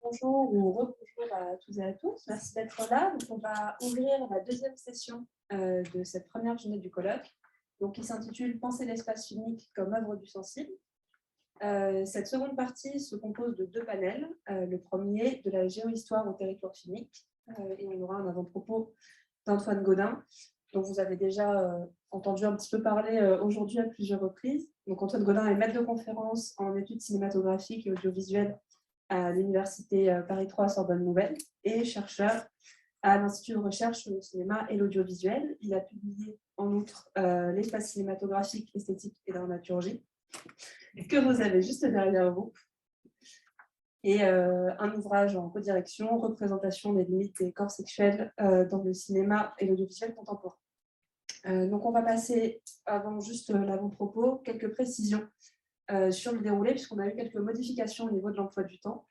Bonjour ou rebonjour à tous et à tous. Merci d'être là. Donc, on va ouvrir la deuxième session de cette première journée du colloque, qui s'intitule « Penser l'espace unique comme œuvre du sensible ». Cette seconde partie se compose de deux panels. Le premier, de la géohistoire au territoire chimique, et on aura un avant-propos d'Antoine Gaudin, dont vous avez déjà entendu un petit peu parler aujourd'hui à plusieurs reprises. Donc, Antoine Gaudin est maître de conférence en études cinématographiques et audiovisuelles à l'université Paris 3 Sorbonne Nouvelle et chercheur à l'Institut de recherche sur le cinéma et l'audiovisuel. Il a publié en outre l'espace cinématographique, esthétique et dramaturgie, que vous avez juste derrière vous, et un ouvrage en codirection, représentation des limites des corps sexuels dans le cinéma et l'audiovisuel contemporain. Donc on va passer, avant juste l'avant-propos, quelques précisions sur le déroulé, puisqu'on a eu quelques modifications au niveau de l'emploi du temps.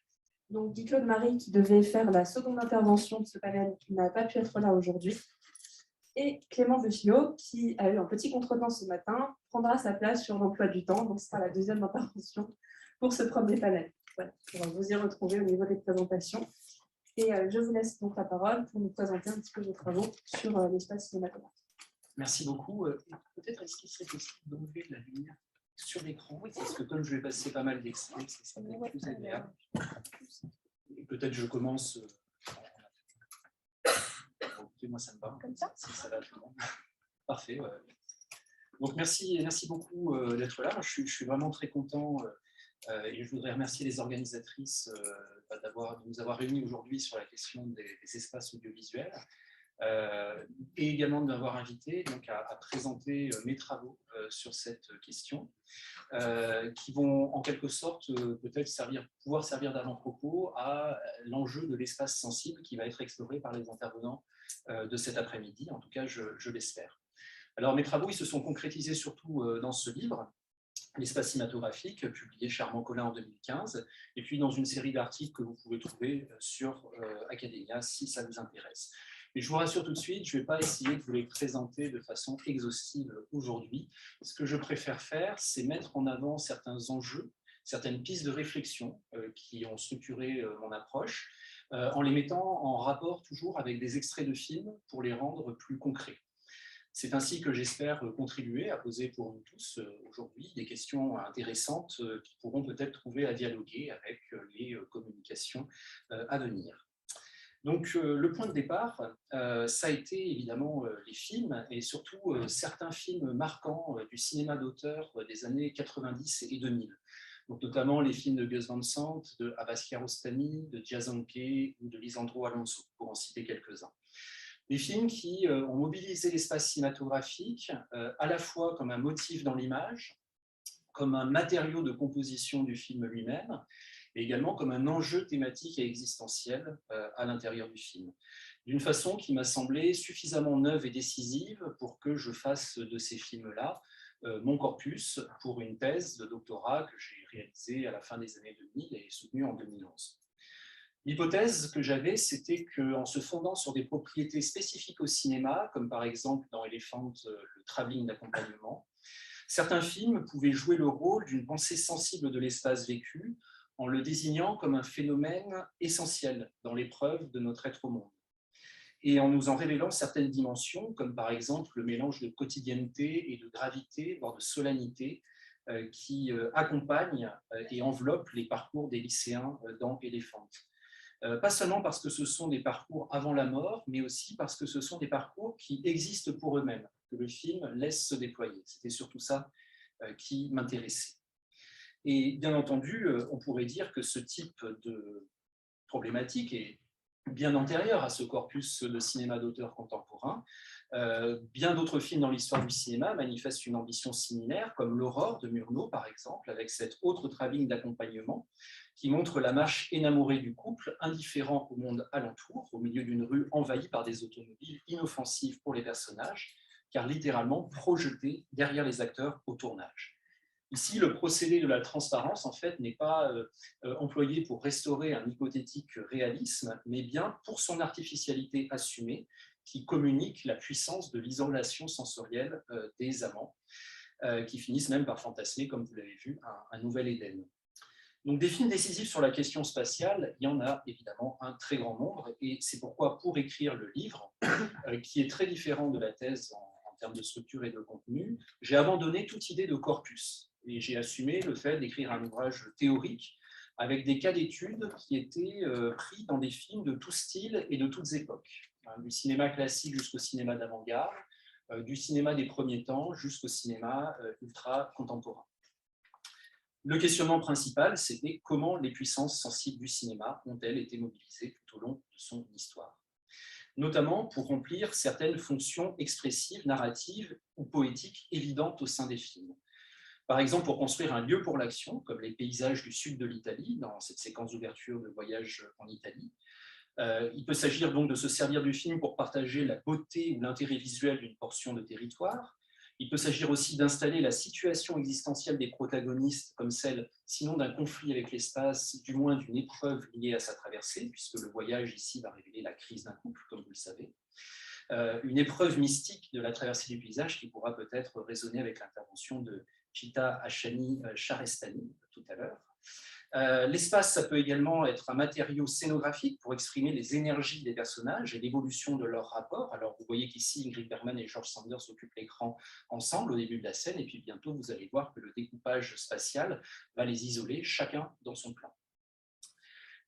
Donc Guy-Claude Marie, qui devait faire la seconde intervention de ce panel, n'a pas pu être là aujourd'hui. Et Clément Bechio, qui a eu un petit contretemps ce matin, prendra sa place sur l'emploi du temps. Donc ce sera la deuxième intervention pour ce premier panel. Voilà, pour vous y retrouver au niveau des présentations. Et je vous laisse donc la parole pour nous présenter un petit peu vos travaux sur l'espace cinématographique. Merci beaucoup. Peut-être est-ce qu'il serait possible d'enlever la lumière sur l'écran, parce que comme je vais passer pas mal d'extraits, ça serait plus agréable. Et peut-être je commence. Écoutez, moi ça me va. Comme ça, si ça va tout le monde. Parfait. Ouais. Donc merci beaucoup d'être là. Je suis vraiment très content et je voudrais remercier les organisatrices de nous avoir réunis aujourd'hui sur la question des espaces audiovisuels. Et également de m'avoir invité donc, à présenter mes travaux sur cette question, qui vont en quelque sorte peut-être pouvoir servir d'avant-propos à l'enjeu de l'espace sensible qui va être exploré par les intervenants de cet après-midi, en tout cas je l'espère. Alors mes travaux ils se sont concrétisés surtout dans ce livre, L'espace cinématographique, publié chez Armand Collin en 2015, et puis dans une série d'articles que vous pouvez trouver sur Academia si ça vous intéresse. Et je vous rassure tout de suite, je ne vais pas essayer de vous les présenter de façon exhaustive aujourd'hui. Ce que je préfère faire, c'est mettre en avant certains enjeux, certaines pistes de réflexion qui ont structuré mon approche, en les mettant en rapport toujours avec des extraits de films pour les rendre plus concrets. C'est ainsi que j'espère contribuer à poser pour nous tous aujourd'hui des questions intéressantes qui pourront peut-être trouver à dialoguer avec les communications à venir. Donc le point de départ, ça a été évidemment les films et surtout certains films marquants du cinéma d'auteur des années 90 et 2000. Donc, notamment les films de Gus Van Sant, de Abbas Kiarostami, de Jason Kay ou de Lisandro Alonso, pour en citer quelques-uns. Des films qui ont mobilisé l'espace cinématographique à la fois comme un motif dans l'image, comme un matériau de composition du film lui-même, et également comme un enjeu thématique et existentiel à l'intérieur du film. D'une façon qui m'a semblé suffisamment neuve et décisive pour que je fasse de ces films-là mon corpus pour une thèse de doctorat que j'ai réalisée à la fin des années 2000 et soutenue en 2011. L'hypothèse que j'avais, c'était qu'en se fondant sur des propriétés spécifiques au cinéma, comme par exemple dans Elephant, le travelling d'accompagnement, certains films pouvaient jouer le rôle d'une pensée sensible de l'espace vécu en le désignant comme un phénomène essentiel dans l'épreuve de notre être au monde. Et en nous en révélant certaines dimensions, comme par exemple le mélange de quotidienneté et de gravité, voire de solennité, qui accompagne et enveloppe les parcours des lycéens dans Elephant. Pas seulement parce que ce sont des parcours avant la mort, mais aussi parce que ce sont des parcours qui existent pour eux-mêmes, que le film laisse se déployer. C'était surtout ça qui m'intéressait. Et bien entendu, on pourrait dire que ce type de problématique est bien antérieur à ce corpus de cinéma d'auteur contemporain. Bien d'autres films dans l'histoire du cinéma manifestent une ambition similaire, comme L'Aurore de Murnau, par exemple, avec cet autre travelling d'accompagnement qui montre la marche énamorée du couple, indifférent au monde alentour, au milieu d'une rue envahie par des automobiles inoffensives pour les personnages, car littéralement projetés derrière les acteurs au tournage. Ici, le procédé de la transparence, en fait, n'est pas employé pour restaurer un hypothétique réalisme, mais bien pour son artificialité assumée, qui communique la puissance de l'isolation sensorielle des amants, qui finissent même par fantasmer, comme vous l'avez vu, un nouvel Éden. Donc, des films décisifs sur la question spatiale, il y en a évidemment un très grand nombre, et c'est pourquoi, pour écrire le livre, qui est très différent de la thèse en termes de structure et de contenu, j'ai abandonné toute idée de corpus, et j'ai assumé le fait d'écrire un ouvrage théorique avec des cas d'études qui étaient pris dans des films de tout style et de toutes époques, du cinéma classique jusqu'au cinéma d'avant-garde, du cinéma des premiers temps jusqu'au cinéma ultra contemporain. Le questionnement principal, c'était comment les puissances sensibles du cinéma ont-elles été mobilisées tout au long de son histoire, notamment pour remplir certaines fonctions expressives, narratives ou poétiques évidentes au sein des films. Par exemple, pour construire un lieu pour l'action, comme les paysages du sud de l'Italie, dans cette séquence d'ouverture de Voyage en Italie. Il peut s'agir donc de se servir du film pour partager la beauté ou l'intérêt visuel d'une portion de territoire. Il peut s'agir aussi d'installer la situation existentielle des protagonistes comme celle, sinon d'un conflit avec l'espace, du moins d'une épreuve liée à sa traversée, puisque le voyage ici va révéler la crise d'un couple, comme vous le savez. Une épreuve mystique de la traversée du paysage qui pourra peut-être résonner avec l'intervention de Chita Hashani Shahrestani tout à l'heure. L'espace, ça peut également être un matériau scénographique pour exprimer les énergies des personnages et l'évolution de leur rapport. Alors, vous voyez qu'ici, Ingrid Bergman et George Sanders occupent l'écran ensemble au début de la scène, et puis bientôt, vous allez voir que le découpage spatial va les isoler, chacun dans son plan,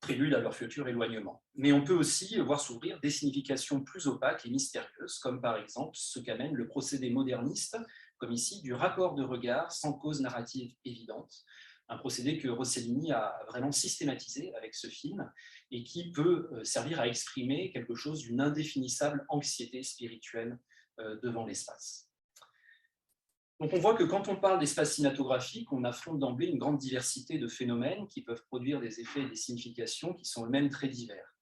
prélude à leur futur éloignement. Mais on peut aussi voir s'ouvrir des significations plus opaques et mystérieuses, comme par exemple ce qu'amène le procédé moderniste, comme ici, du rapport de regard sans cause narrative évidente, un procédé que Rossellini a vraiment systématisé avec ce film et qui peut servir à exprimer quelque chose d'une indéfinissable anxiété spirituelle devant l'espace. Donc on voit que quand on parle d'espace cinématographique, on affronte d'emblée une grande diversité de phénomènes qui peuvent produire des effets et des significations qui sont eux-mêmes très divers.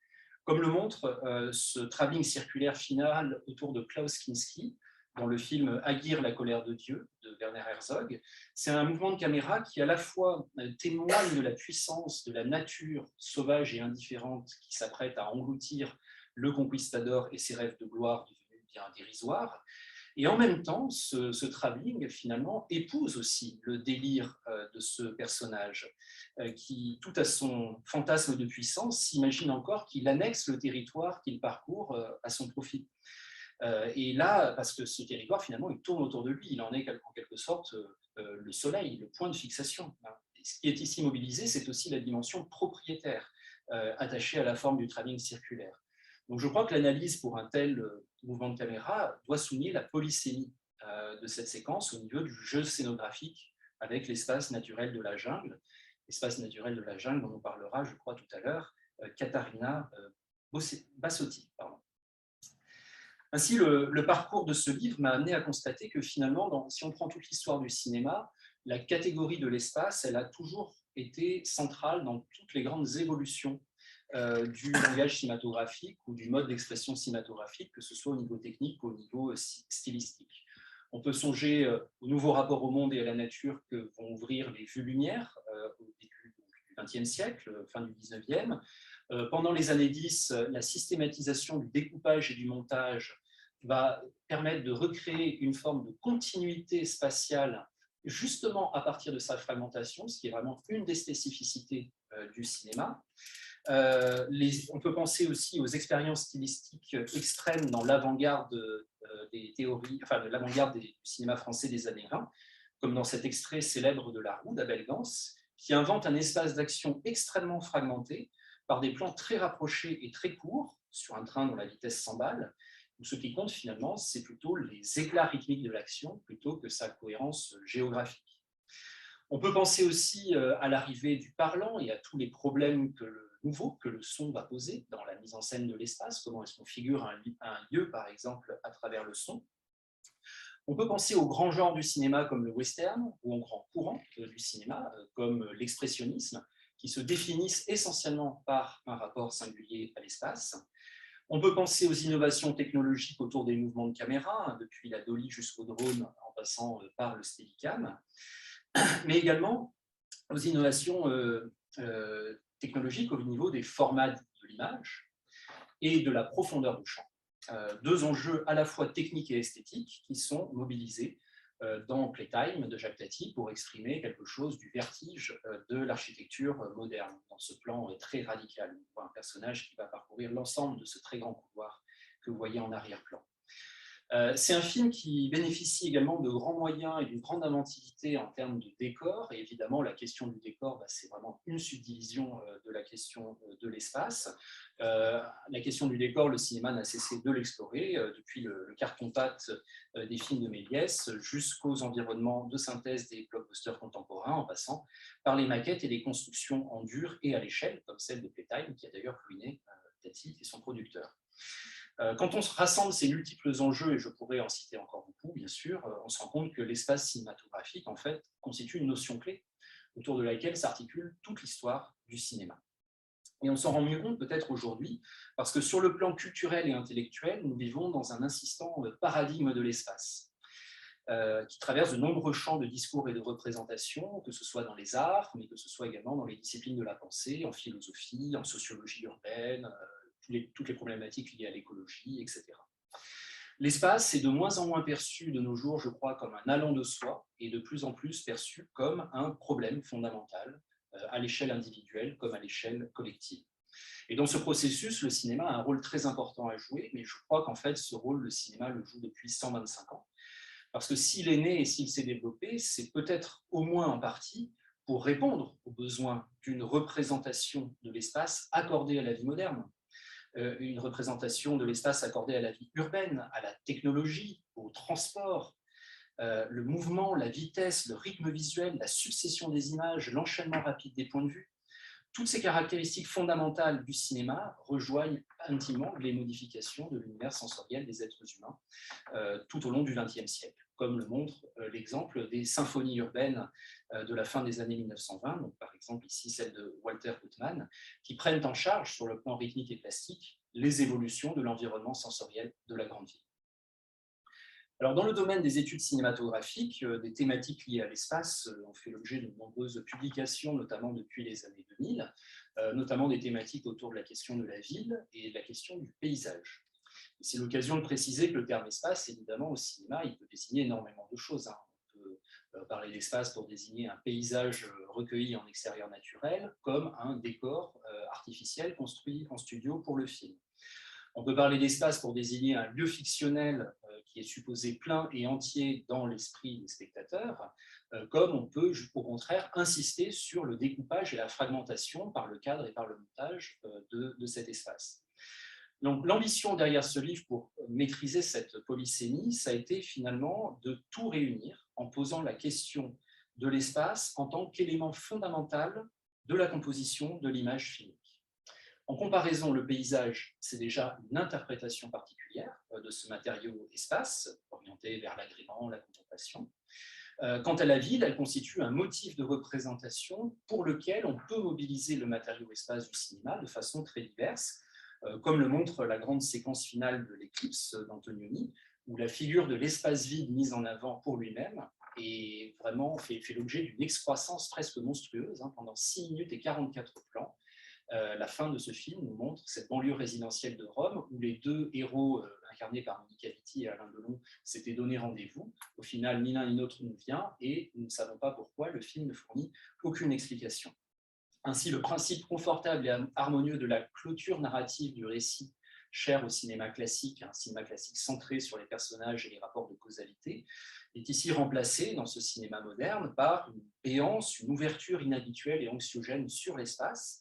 Comme le montre ce travelling circulaire final autour de Klaus Kinski, dans le film Aguirre, la colère de Dieu, de Werner Herzog. C'est un mouvement de caméra qui à la fois témoigne de la puissance de la nature sauvage et indifférente qui s'apprête à engloutir le conquistador et ses rêves de gloire devenus bien dérisoires. Et en même temps, ce travelling, finalement, épouse aussi le délire de ce personnage qui, tout à son fantasme de puissance, s'imagine encore qu'il annexe le territoire qu'il parcourt à son profit. Et là, parce que ce territoire, finalement, il tourne autour de lui, il en est en quelque sorte le soleil, le point de fixation. Ce qui est ici mobilisé, c'est aussi la dimension propriétaire attachée à la forme du travelling circulaire. Donc je crois que l'analyse pour un tel mouvement de caméra doit souligner la polysémie de cette séquence au niveau du jeu scénographique avec l'espace naturel de la jungle, l'espace naturel de la jungle dont on parlera, je crois, tout à l'heure, Katharina Bassotti. Pardon. Ainsi, le parcours de ce livre m'a amené à constater que finalement, si on prend toute l'histoire du cinéma, la catégorie de l'espace, elle a toujours été centrale dans toutes les grandes évolutions du langage cinématographique ou du mode d'expression cinématographique, que ce soit au niveau technique ou au niveau stylistique. On peut songer au nouveau rapport au monde et à la nature que vont ouvrir les vues lumière au début du XXe siècle, fin du XIXe. Pendant les années 10, la systématisation du découpage et du montage va permettre de recréer une forme de continuité spatiale justement à partir de sa fragmentation, ce qui est vraiment une des spécificités du cinéma. On peut penser aussi aux expériences stylistiques extrêmes dans l'avant-garde des théories, enfin de l'avant-garde du cinéma français des années 20, comme dans cet extrait célèbre de La Roue d'Abel Gans, qui invente un espace d'action extrêmement fragmenté par des plans très rapprochés et très courts sur un train dont la vitesse s'emballe. Ce qui compte finalement, c'est plutôt les éclats rythmiques de l'action plutôt que sa cohérence géographique. On peut penser aussi à l'arrivée du parlant et à tous les problèmes nouveaux que le son va poser dans la mise en scène de l'espace. Comment est-ce qu'on figure un lieu, par exemple, à travers le son. On peut penser aux grands genres du cinéma comme le western ou aux grands courants du cinéma comme l'expressionnisme, qui se définissent essentiellement par un rapport singulier à l'espace. On peut penser aux innovations technologiques autour des mouvements de caméra, depuis la dolly jusqu'au drone, en passant par le Steadicam, mais également aux innovations technologiques au niveau des formats de l'image et de la profondeur du champ. Deux enjeux à la fois techniques et esthétiques qui sont mobilisés dans Playtime de Jacques Tati pour exprimer quelque chose du vertige de l'architecture moderne. Dans ce plan très radical, on voit un personnage qui va parcourir l'ensemble de ce très grand couloir que vous voyez en arrière-plan. C'est un film qui bénéficie également de grands moyens et d'une grande inventivité en termes de décor. Et évidemment, la question du décor, c'est vraiment une subdivision de la question de l'espace. La question du décor, le cinéma n'a cessé de l'explorer, depuis le carton-pâte des films de Méliès jusqu'aux environnements de synthèse des blockbusters contemporains, en passant par les maquettes et les constructions en dur et à l'échelle, comme celle de Playtime, qui a d'ailleurs ruiné Tati et son producteur. Quand on se rassemble ces multiples enjeux, et je pourrais en citer encore beaucoup, bien sûr, on se rend compte que l'espace cinématographique, en fait, constitue une notion clé autour de laquelle s'articule toute l'histoire du cinéma. Et on s'en rend mieux compte peut-être aujourd'hui, parce que sur le plan culturel et intellectuel, nous vivons dans un insistant paradigme de l'espace, qui traverse de nombreux champs de discours et de représentation, que ce soit dans les arts, mais que ce soit également dans les disciplines de la pensée, en philosophie, en sociologie urbaine, toutes les problématiques liées à l'écologie, etc. L'espace est de moins en moins perçu de nos jours, je crois, comme un allant de soi, et de plus en plus perçu comme un problème fondamental, à l'échelle individuelle comme à l'échelle collective. Et dans ce processus, le cinéma a un rôle très important à jouer, mais je crois qu'en fait, ce rôle, le cinéma le joue depuis 125 ans. Parce que s'il est né et s'il s'est développé, c'est peut-être au moins en partie pour répondre aux besoins d'une représentation de l'espace accordée à la vie moderne. Une représentation de l'espace accordée à la vie urbaine, à la technologie, au transport, le mouvement, la vitesse, le rythme visuel, la succession des images, l'enchaînement rapide des points de vue. Toutes ces caractéristiques fondamentales du cinéma rejoignent intimement les modifications de l'univers sensoriel des êtres humains tout au long du XXe siècle, comme le montre l'exemple des symphonies urbaines de la fin des années 1920, donc par exemple ici celle de Walter Gutmann, qui prennent en charge sur le plan rythmique et plastique les évolutions de l'environnement sensoriel de la grande ville. Alors, dans le domaine des études cinématographiques, des thématiques liées à l'espace ont fait l'objet de nombreuses publications, notamment depuis les années 2000, notamment des thématiques autour de la question de la ville et de la question du paysage. C'est l'occasion de préciser que le terme espace, évidemment, au cinéma, il peut désigner énormément de choses. On peut parler d'espace pour désigner un paysage recueilli en extérieur naturel, comme un décor artificiel construit en studio pour le film. On peut parler d'espace pour désigner un lieu fictionnel qui est supposé plein et entier dans l'esprit des spectateurs, comme on peut, au contraire, insister sur le découpage et la fragmentation par le cadre et par le montage de cet espace. Donc, l'ambition derrière ce livre pour maîtriser cette polysémie, ça a été finalement de tout réunir en posant la question de l'espace en tant qu'élément fondamental de la composition de l'image filmique. En comparaison, le paysage, c'est déjà une interprétation particulière de ce matériau espace, orienté vers l'agrément, la contemplation. Quant à la ville, elle constitue un motif de représentation pour lequel on peut mobiliser le matériau espace du cinéma de façon très diverse, comme le montre la grande séquence finale de l'Éclipse d'Antonioni, où la figure de l'espace vide mise en avant pour lui-même est vraiment fait l'objet d'une excroissance presque monstrueuse pendant 6 minutes et 44 plans. La fin de ce film nous montre cette banlieue résidentielle de Rome où les deux héros incarnés par Monica Vitti et Alain Delon s'étaient donné rendez-vous. Au final, ni l'un ni l'autre ne vient et nous ne savons pas pourquoi. Le film ne fournit aucune explication. Ainsi, le principe confortable et harmonieux de la clôture narrative du récit, cher au cinéma classique, un cinéma classique centré sur les personnages et les rapports de causalité, est ici remplacé dans ce cinéma moderne par une béance, une ouverture inhabituelle et anxiogène sur l'espace,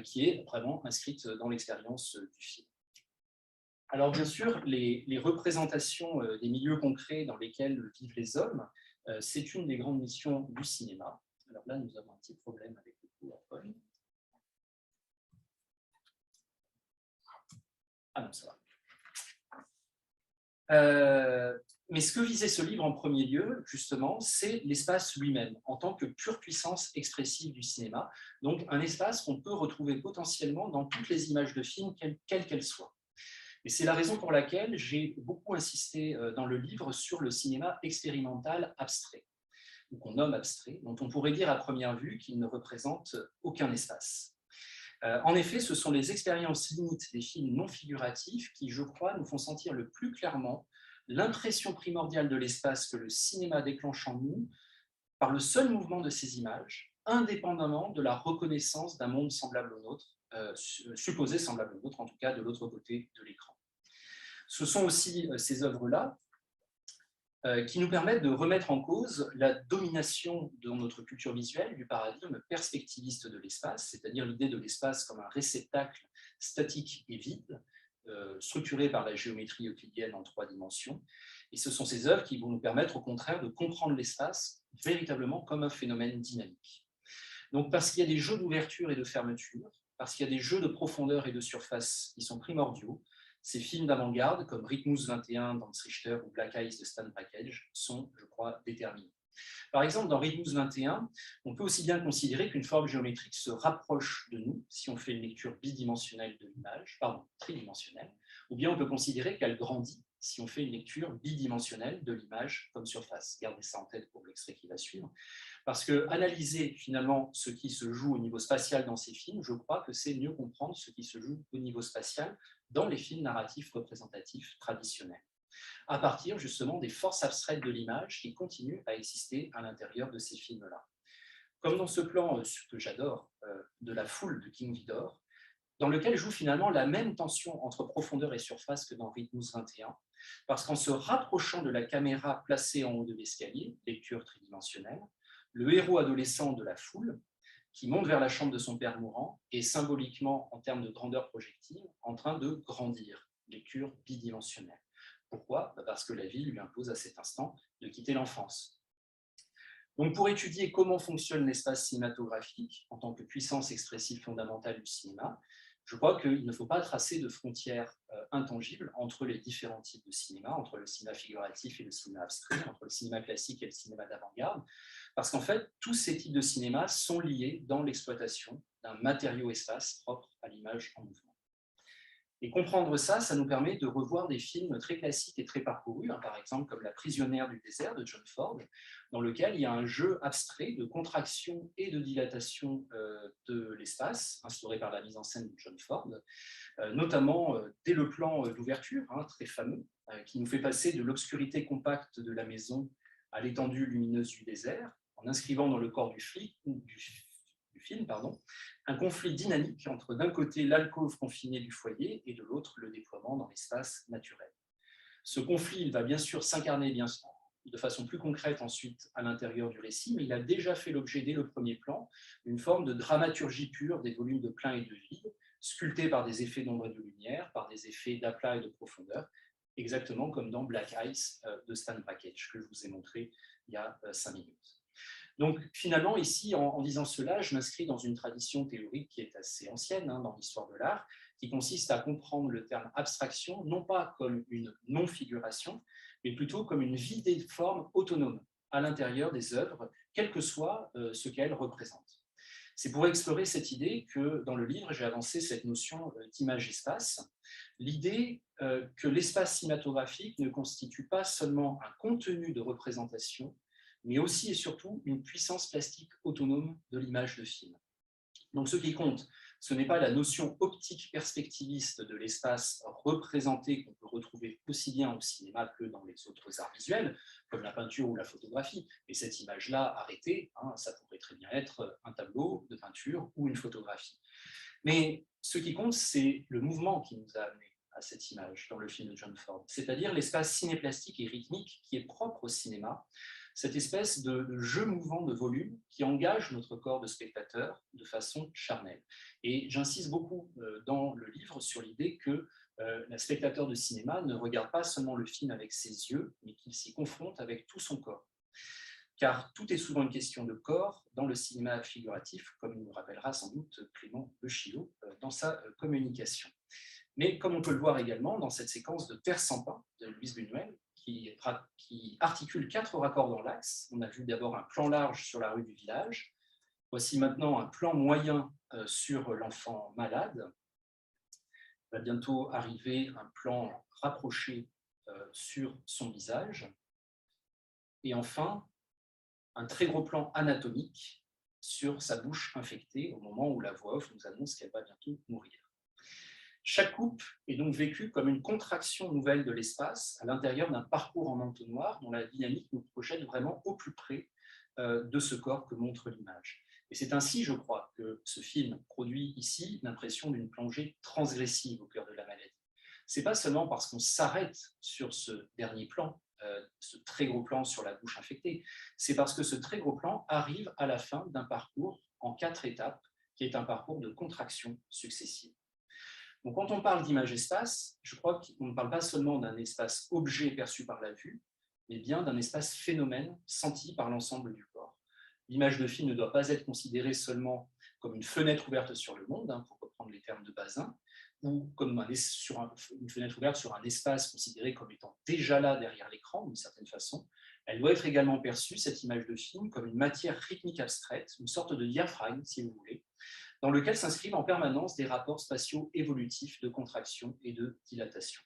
qui est vraiment inscrite dans l'expérience du film. Alors bien sûr, les représentations des milieux concrets dans lesquels vivent les hommes, c'est une des grandes missions du cinéma. Alors là, nous avons un petit problème avec le PowerPoint. Ah non, ça va. Mais ce que visait ce livre en premier lieu, justement, c'est l'espace lui-même, en tant que pure puissance expressive du cinéma, donc un espace qu'on peut retrouver potentiellement dans toutes les images de films, quelles qu'elles soient. Et c'est la raison pour laquelle j'ai beaucoup insisté dans le livre sur le cinéma expérimental abstrait, ou qu'on nomme abstrait, dont on pourrait dire à première vue qu'il ne représente aucun espace. En effet, ce sont les expériences limites des films non figuratifs qui, je crois, nous font sentir le plus clairement l'impression primordiale de l'espace que le cinéma déclenche en nous par le seul mouvement de ces images, indépendamment de la reconnaissance d'un monde semblable au nôtre, supposé semblable au nôtre, en tout cas de l'autre côté de l'écran. Ce sont aussi ces œuvres-là qui nous permettent de remettre en cause la domination dans notre culture visuelle du paradigme perspectiviste de l'espace, c'est-à-dire l'idée de l'espace comme un réceptacle statique et vide, structuré par la géométrie euclidienne en 3 dimensions. Et ce sont ces œuvres qui vont nous permettre au contraire de comprendre l'espace véritablement comme un phénomène dynamique. Donc parce qu'il y a des jeux d'ouverture et de fermeture, parce qu'il y a des jeux de profondeur et de surface qui sont primordiaux, ces films d'avant-garde comme Rhythmus 21 d'Hans Richter ou Black Eyes de Stan Brakhage sont, je crois, déterminés. Par exemple, dans Rhythmus 21, on peut aussi bien considérer qu'une forme géométrique se rapproche de nous si on fait une lecture bidimensionnelle de l'image, pardon, tridimensionnelle, ou bien on peut considérer qu'elle grandit si on fait une lecture bidimensionnelle de l'image comme surface. Gardez ça en tête pour l'extrait qui va suivre. Parce que analyser finalement ce qui se joue au niveau spatial dans ces films, je crois que c'est mieux comprendre ce qui se joue au niveau spatial dans les films narratifs représentatifs traditionnels, à partir justement des forces abstraites de l'image qui continuent à exister à l'intérieur de ces films-là. Comme dans ce plan que j'adore, de la foule de King Vidor, dans lequel joue finalement la même tension entre profondeur et surface que dans Rhythmus 21, parce qu'en se rapprochant de la caméra placée en haut de l'escalier, lecture tridimensionnelle, le héros adolescent de la foule, qui monte vers la chambre de son père mourant, est symboliquement, en termes de grandeur projective, en train de grandir, lecture bidimensionnelle. Pourquoi ? Parce que la vie lui impose à cet instant de quitter l'enfance. Donc pour étudier comment fonctionne l'espace cinématographique en tant que puissance expressive fondamentale du cinéma, je crois qu'il ne faut pas tracer de frontières intangibles entre les différents types de cinéma, entre le cinéma figuratif et le cinéma abstrait, entre le cinéma classique et le cinéma d'avant-garde, parce qu'en fait, tous ces types de cinéma sont liés dans l'exploitation d'un matériau-espace propre à l'image en mouvement. Et comprendre ça, ça nous permet de revoir des films très classiques et très parcourus, par exemple comme La prisonnière du désert de John Ford, dans lequel il y a un jeu abstrait de contraction et de dilatation de l'espace, instauré par la mise en scène de John Ford, notamment dès le plan d'ouverture, très fameux, qui nous fait passer de l'obscurité compacte de la maison à l'étendue lumineuse du désert, en inscrivant dans le corps du film, un conflit dynamique entre d'un côté l'alcôve confinée du foyer et de l'autre le déploiement dans l'espace naturel. Ce conflit il va bien sûr s'incarner de façon plus concrète ensuite à l'intérieur du récit, mais il a déjà fait l'objet dès le premier plan d'une forme de dramaturgie pure des volumes de plein et de vide, sculptés par des effets d'ombre et de lumière, par des effets d'aplat et de profondeur, exactement comme dans Black Eyes de Stan Brakhage, que je vous ai montré il y a 5 minutes. Donc finalement, ici, en disant cela, je m'inscris dans une tradition théorique qui est assez ancienne dans l'histoire de l'art, qui consiste à comprendre le terme abstraction, non pas comme une non-figuration, mais plutôt comme une vidée de forme autonome à l'intérieur des œuvres, quel que soit ce qu'elles représentent. C'est pour explorer cette idée que dans le livre, j'ai avancé cette notion d'image-espace, l'idée que l'espace cinématographique ne constitue pas seulement un contenu de représentation, mais aussi et surtout une puissance plastique autonome de l'image de film. Donc ce qui compte, ce n'est pas la notion optique perspectiviste de l'espace représenté qu'on peut retrouver aussi bien au cinéma que dans les autres arts visuels, comme la peinture ou la photographie. Et cette image-là arrêtée, ça pourrait très bien être un tableau de peinture ou une photographie. Mais ce qui compte, c'est le mouvement qui nous a amenés à cette image dans le film de John Ford, c'est-à-dire l'espace cinéplastique et rythmique qui est propre au cinéma, cette espèce de jeu mouvant de volume qui engage notre corps de spectateur de façon charnelle. Et j'insiste beaucoup dans le livre sur l'idée que le spectateur de cinéma ne regarde pas seulement le film avec ses yeux, mais qu'il s'y confronte avec tout son corps. Car tout est souvent une question de corps dans le cinéma figuratif, comme nous rappellera sans doute Clément Bechillot dans sa communication. Mais comme on peut le voir également dans cette séquence de Terre sans pain de Louise Buñuel, qui articule 4 raccords dans l'axe. On a vu d'abord un plan large sur la rue du village. Voici maintenant un plan moyen sur l'enfant malade. Il va bientôt arriver un plan rapproché sur son visage. Et enfin, un très gros plan anatomique sur sa bouche infectée au moment où la voix off nous annonce qu'elle va bientôt mourir. Chaque coupe est donc vécue comme une contraction nouvelle de l'espace à l'intérieur d'un parcours en entonnoir dont la dynamique nous projette vraiment au plus près de ce corps que montre l'image. Et c'est ainsi, je crois, que ce film produit ici l'impression d'une plongée transgressive au cœur de la maladie. Ce n'est pas seulement parce qu'on s'arrête sur ce dernier plan, ce très gros plan sur la bouche infectée, c'est parce que ce très gros plan arrive à la fin d'un parcours en 4 étapes, qui est un parcours de contraction successive. Donc, quand on parle d'image-espace, je crois qu'on ne parle pas seulement d'un espace-objet perçu par la vue, mais bien d'un espace-phénomène senti par l'ensemble du corps. L'image de film ne doit pas être considérée seulement comme une fenêtre ouverte sur le monde, pour reprendre les termes de Bazin, ou comme une fenêtre ouverte sur un espace considéré comme étant déjà là derrière l'écran, d'une certaine façon. Elle doit être également perçue, cette image de film, comme une matière rythmique abstraite, une sorte de diaphragme, si vous voulez, dans lequel s'inscrivent en permanence des rapports spatiaux évolutifs de contraction et de dilatation.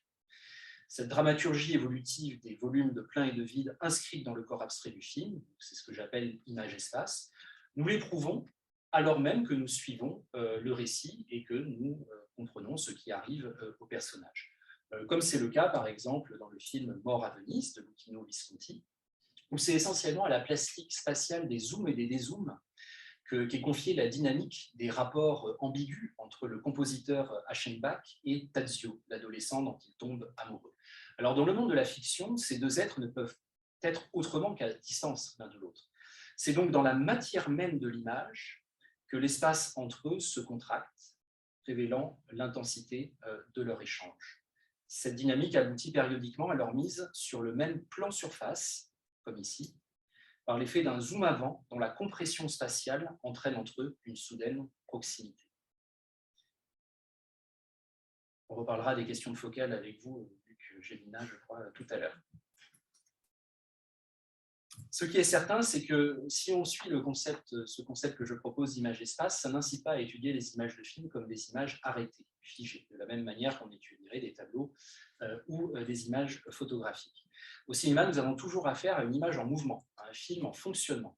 Cette dramaturgie évolutive des volumes de plein et de vide inscrits dans le corps abstrait du film, c'est ce que j'appelle image-espace, nous l'éprouvons alors même que nous suivons le récit et que nous comprenons ce qui arrive au personnage. Comme c'est le cas, par exemple, dans le film Mort à Venise de Luchino Visconti, où c'est essentiellement à la plastique spatiale des zooms et des dézooms qu'est confiée la dynamique des rapports ambigus entre le compositeur Aschenbach et Tadzio, l'adolescent dont il tombe amoureux. Alors, dans le monde de la fiction, ces deux êtres ne peuvent être autrement qu'à distance l'un de l'autre. C'est donc dans la matière même de l'image que l'espace entre eux se contracte, révélant l'intensité de leur échange. Cette dynamique aboutit périodiquement à leur mise sur le même plan surface, comme ici, par l'effet d'un zoom avant dont la compression spatiale entraîne entre eux une soudaine proximité. On reparlera des questions de focale avec vous, Luc Gélina, je crois, tout à l'heure. Ce qui est certain, c'est que si on suit ce concept que je propose d'image-espace, ça n'incite pas à étudier les images de film comme des images arrêtées, figées, de la même manière qu'on étudierait des tableaux ou des images photographiques. Au cinéma, nous avons toujours affaire à une image en mouvement, à un film en fonctionnement,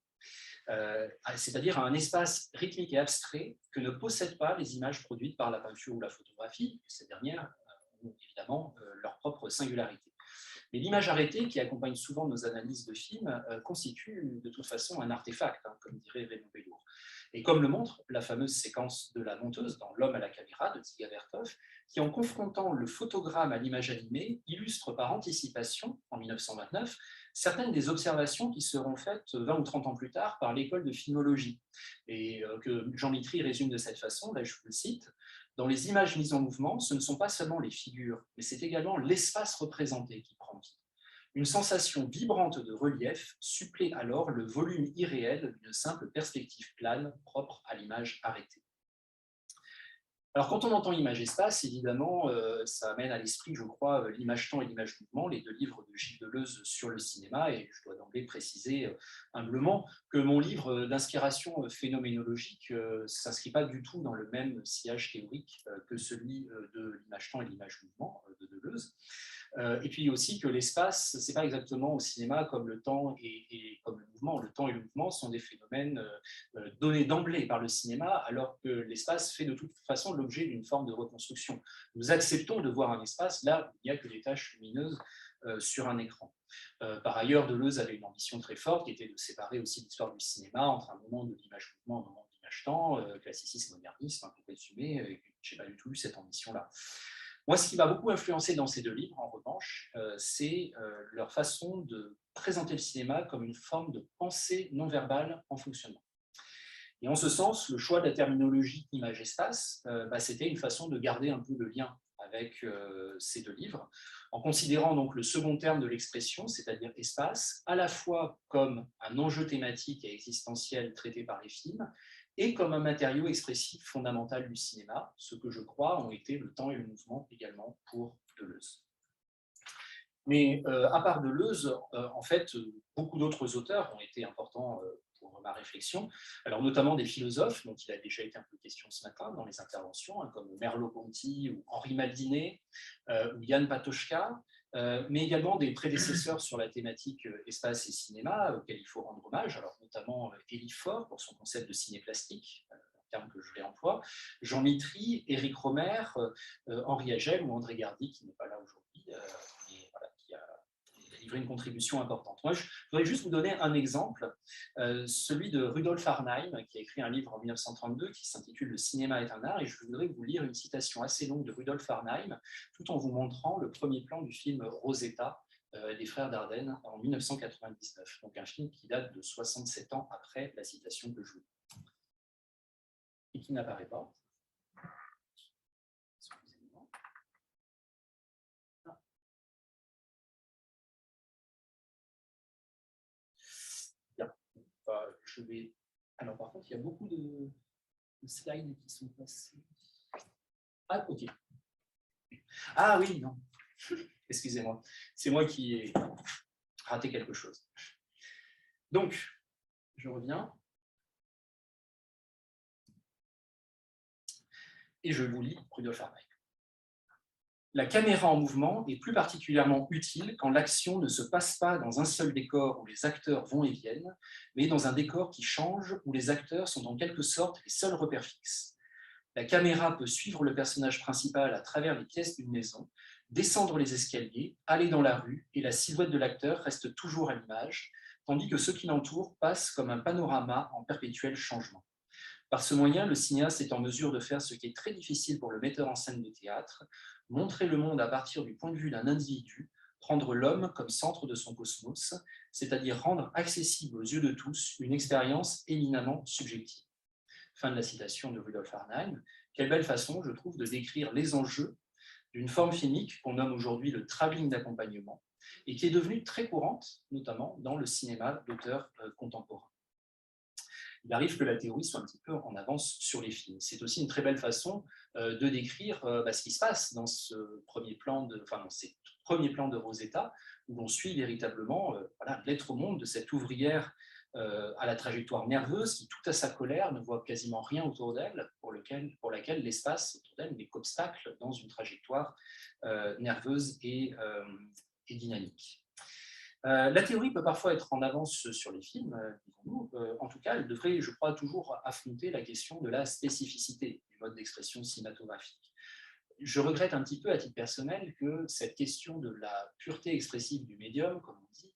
c'est-à-dire à un espace rythmique et abstrait que ne possèdent pas les images produites par la peinture ou la photographie. Ces dernières ont évidemment leur propre singularité. Mais l'image arrêtée, qui accompagne souvent nos analyses de films, constitue de toute façon un artefact, comme dirait Raymond Bellour. Et comme le montre la fameuse séquence de la monteuse dans L'homme à la caméra de Dziga Vertov, qui, en confrontant le photogramme à l'image animée, illustre par anticipation, en 1929, certaines des observations qui seront faites 20 ou 30 ans plus tard par l'école de filmologie, et que Jean Mitry résume de cette façon, là je vous le cite: dans les images mises en mouvement, ce ne sont pas seulement les figures, mais c'est également l'espace représenté qui prend vie. Une sensation vibrante de relief supplée alors le volume irréel d'une simple perspective plane propre à l'image arrêtée. Alors, quand on entend image-espace, évidemment, ça amène à l'esprit, je crois, l'image-temps et l'image-mouvement, les deux livres de Gilles Deleuze sur le cinéma, et je dois d'emblée préciser humblement que mon livre d'inspiration phénoménologique ne s'inscrit pas du tout dans le même sillage théorique que celui de l'image-temps et l'image-mouvement de Deleuze. Et puis aussi que l'espace, ce n'est pas exactement au cinéma comme le temps et comme le mouvement. Le temps et le mouvement sont des phénomènes donnés d'emblée par le cinéma, alors que l'espace fait de toute façon l'objet d'une forme de reconstruction. Nous acceptons de voir un espace là où il n'y a que des taches lumineuses sur un écran. Par ailleurs, Deleuze avait une ambition très forte qui était de séparer aussi l'histoire du cinéma entre un moment de l'image-mouvement et un moment de l'image-temps, classicisme et modernisme, pour résumer, et je n'ai pas du tout eu cette ambition-là. Moi, ce qui m'a beaucoup influencé dans ces deux livres, en revanche, c'est leur façon de présenter le cinéma comme une forme de pensée non verbale en fonctionnement. Et en ce sens, le choix de la terminologie image-espace, c'était une façon de garder un peu le lien avec ces deux livres, en considérant donc le second terme de l'expression, c'est-à-dire espace, à la fois comme un enjeu thématique et existentiel traité par les films, et comme un matériau expressif fondamental du cinéma, ce que je crois ont été le temps et le mouvement également pour Deleuze. Mais à part Deleuze, en fait, beaucoup d'autres auteurs ont été importants pour ma réflexion, alors notamment des philosophes, dont il a déjà été un peu question ce matin dans les interventions, comme Merleau-Ponty ou Henri Maldinet ou Yann Patočka, mais également des prédécesseurs sur la thématique espace et cinéma, auxquels il faut rendre hommage, alors notamment Élie Faure pour son concept de ciné plastique, terme que je réemploie, Jean Mitry, Éric Romer, Henri Agel ou André Gardy, qui n'est pas là aujourd'hui, mais voilà, qui a livré une contribution importante. Moi, je voudrais juste vous donner un exemple, celui de Rudolf Arnheim, qui a écrit un livre en 1932 qui s'intitule « Le cinéma est un art », et je voudrais vous lire une citation assez longue de Rudolf Arnheim, tout en vous montrant le premier plan du film Rosetta, des frères Dardenne en 1999, donc un film qui date de 67 ans après la citation que je vous lis et qui n'apparaît pas. Excusez-moi. Bien. Je vais... Alors par contre, il y a beaucoup de slides qui sont passés. Ah, ok. Ah oui, non. Excusez-moi. C'est moi qui ai raté quelque chose. Donc, je reviens. Et je vous lis Rudolf Arnheim. La caméra en mouvement est plus particulièrement utile quand l'action ne se passe pas dans un seul décor où les acteurs vont et viennent, mais dans un décor qui change où les acteurs sont en quelque sorte les seuls repères fixes. La caméra peut suivre le personnage principal à travers les pièces d'une maison, descendre les escaliers, aller dans la rue, et la silhouette de l'acteur reste toujours à l'image, tandis que ceux qui l'entourent passent comme un panorama en perpétuel changement. Par ce moyen, le cinéaste est en mesure de faire ce qui est très difficile pour le metteur en scène de théâtre, montrer le monde à partir du point de vue d'un individu, prendre l'homme comme centre de son cosmos, c'est-à-dire rendre accessible aux yeux de tous une expérience éminemment subjective. Fin de la citation de Rudolf Arnheim. Quelle belle façon, je trouve, de décrire les enjeux d'une forme filmique qu'on nomme aujourd'hui le travelling d'accompagnement et qui est devenue très courante, notamment dans le cinéma d'auteurs contemporains. Il arrive que la théorie soit un petit peu en avance sur les films. C'est aussi une très belle façon de décrire ce qui se passe dans ce premier plan dans ces premiers plans de Rosetta, où l'on suit véritablement l'être au monde de cette ouvrière à la trajectoire nerveuse qui, tout à sa colère, ne voit quasiment rien autour d'elle, pour laquelle l'espace autour d'elle n'est qu'obstacle dans une trajectoire nerveuse et dynamique. La théorie peut parfois être en avance sur les films, disons-nous. En tout cas, elle devrait, je crois, toujours affronter la question de la spécificité du mode d'expression cinématographique. Je regrette un petit peu, à titre personnel, que cette question de la pureté expressive du médium, comme on dit,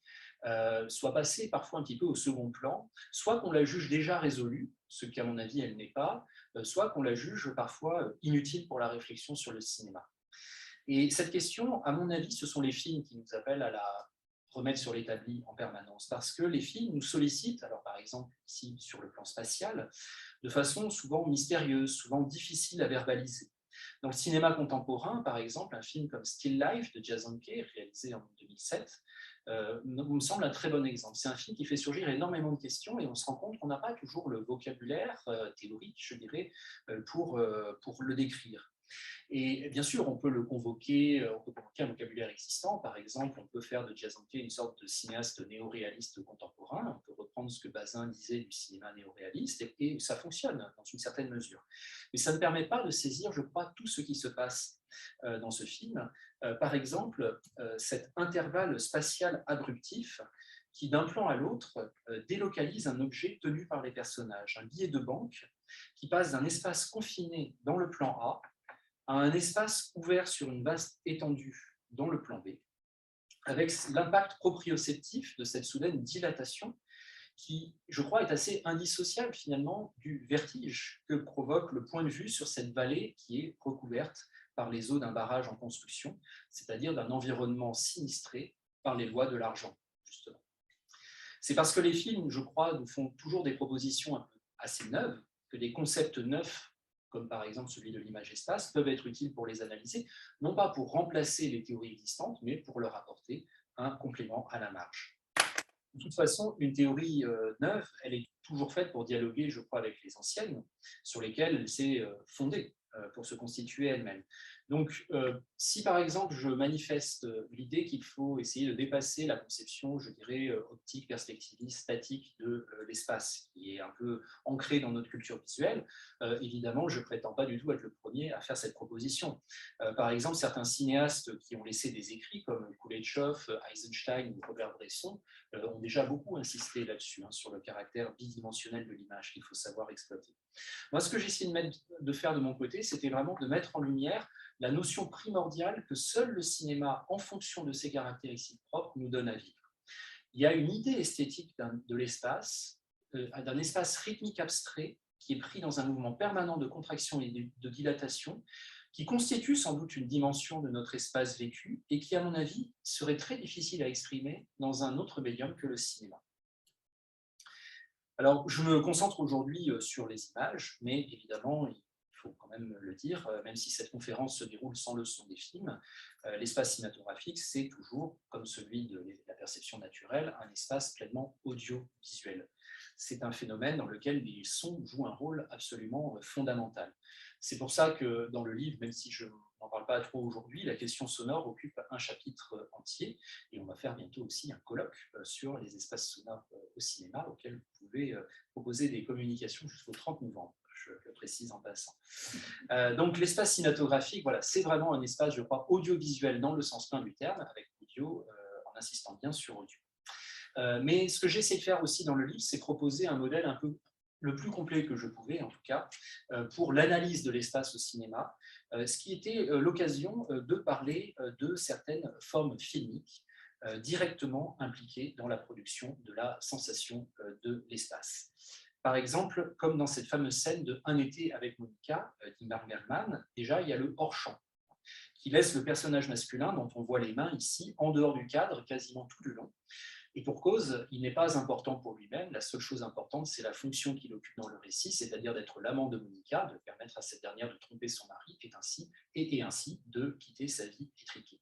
soit passée parfois un petit peu au second plan, soit qu'on la juge déjà résolue, ce qu'à mon avis elle n'est pas, soit qu'on la juge parfois inutile pour la réflexion sur le cinéma. Et cette question, à mon avis, ce sont les films qui nous appellent à la remettre sur l'établi en permanence, parce que les films nous sollicitent, alors par exemple ici sur le plan spatial, de façon souvent mystérieuse, souvent difficile à verbaliser. Dans le cinéma contemporain, par exemple, un film comme Still Life de Jason Kay, réalisé en 2007, me semble un très bon exemple. C'est un film qui fait surgir énormément de questions et on se rend compte qu'on n'a pas toujours le vocabulaire théorique, je dirais, pour le décrire. Et bien sûr, on peut convoquer un vocabulaire existant. Par exemple, on peut faire de Jason Kay une sorte de cinéaste néo-réaliste contemporain. On peut reprendre ce que Bazin disait du cinéma néo-réaliste et ça fonctionne dans une certaine mesure. Mais ça ne permet pas de saisir, je crois, tout ce qui se passe dans ce film. Par exemple, cet intervalle spatial abruptif qui, d'un plan à l'autre, délocalise un objet tenu par les personnages, un billet de banque qui passe d'un espace confiné dans le plan A à un espace ouvert sur une vaste étendue dans le plan B, avec l'impact proprioceptif de cette soudaine dilatation qui, je crois, est assez indissociable finalement du vertige que provoque le point de vue sur cette vallée qui est recouverte par les eaux d'un barrage en construction, c'est-à-dire d'un environnement sinistré par les lois de l'argent, justement. C'est parce que les films, je crois, nous font toujours des propositions assez neuves, que des concepts neufs comme par exemple celui de l'image-espace, peuvent être utiles pour les analyser, non pas pour remplacer les théories existantes, mais pour leur apporter un complément à la marge. De toute façon, une théorie neuve, elle est toujours faite pour dialoguer, je crois, avec les anciennes, sur lesquelles elle s'est fondée pour se constituer elle-même. Donc, si par exemple je manifeste l'idée qu'il faut essayer de dépasser la conception, je dirais, optique, perspectiviste, statique de l'espace, qui est un peu ancrée dans notre culture visuelle, évidemment, je ne prétends pas du tout être le premier à faire cette proposition. Par exemple, certains cinéastes qui ont laissé des écrits, comme Kuleshov, Eisenstein ou Robert Bresson, ont déjà beaucoup insisté là-dessus, sur le caractère bidimensionnel de l'image qu'il faut savoir exploiter. Moi, ce que j'ai essayé de faire de mon côté, c'était vraiment de mettre en lumière la notion primordiale que seul le cinéma, en fonction de ses caractéristiques propres, nous donne à vivre. Il y a une idée esthétique de l'espace, d'un espace rythmique abstrait qui est pris dans un mouvement permanent de contraction et de dilatation, qui constitue sans doute une dimension de notre espace vécu et qui, à mon avis, serait très difficile à exprimer dans un autre médium que le cinéma. Alors, je me concentre aujourd'hui sur les images, mais évidemment, il faut quand même le dire, même si cette conférence se déroule sans le son des films, l'espace cinématographique, c'est toujours, comme celui de la perception naturelle, un espace pleinement audiovisuel. C'est un phénomène dans lequel les sons jouent un rôle absolument fondamental. C'est pour ça que dans le livre, même si je n'en parle pas trop aujourd'hui, la question sonore occupe un chapitre entier, et on va faire bientôt aussi un colloque sur les espaces sonores au cinéma, auquel vous pouvez proposer des communications jusqu'au 30 novembre, je le précise en passant. Donc l'espace cinématographique, voilà, c'est vraiment un espace, je crois, audiovisuel dans le sens plein du terme, avec audio, en insistant bien sur audio. Mais ce que j'ai essayé de faire aussi dans le livre, c'est proposer un modèle un peu le plus complet que je pouvais, en tout cas, pour l'analyse de l'espace au cinéma, ce qui était l'occasion de parler de certaines formes filmiques directement impliquées dans la production de la sensation de l'espace. Par exemple, comme dans cette fameuse scène de Un été avec Monica d'Ingmar Bergman, déjà il y a le hors-champ, qui laisse le personnage masculin, dont on voit les mains ici, en dehors du cadre quasiment tout le long. Et pour cause, il n'est pas important pour lui-même. La seule chose importante, c'est la fonction qu'il occupe dans le récit, c'est-à-dire d'être l'amant de Monica, de permettre à cette dernière de tromper son mari et ainsi de quitter sa vie étriquée.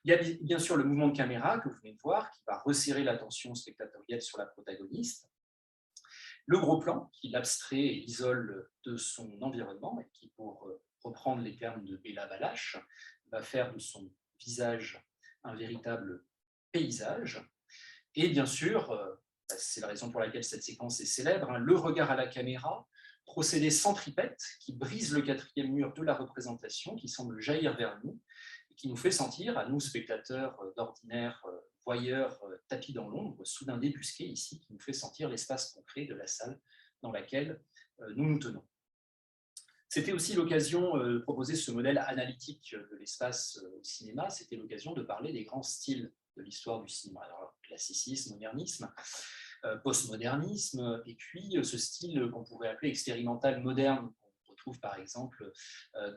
Il y a bien sûr le mouvement de caméra que vous venez de voir, qui va resserrer l'attention spectatorielle sur la protagoniste. Le gros plan, qui l'abstrait et l'isole de son environnement, et qui, pour reprendre les termes de Béla Balázs, va faire de son visage un véritable paysage. Et bien sûr, c'est la raison pour laquelle cette séquence est célèbre, le regard à la caméra, procédé centripète qui brise le quatrième mur de la représentation, qui semble jaillir vers nous, et qui nous fait sentir, à nous spectateurs d'ordinaire, voyeurs tapis dans l'ombre, soudain débusqués ici, qui nous fait sentir l'espace concret de la salle dans laquelle nous nous tenons. C'était aussi l'occasion de proposer ce modèle analytique de l'espace au cinéma, c'était l'occasion de parler des grands styles de l'histoire du cinéma. Alors, classicisme, modernisme, postmodernisme, et puis ce style qu'on pourrait appeler expérimental moderne, qu'on retrouve par exemple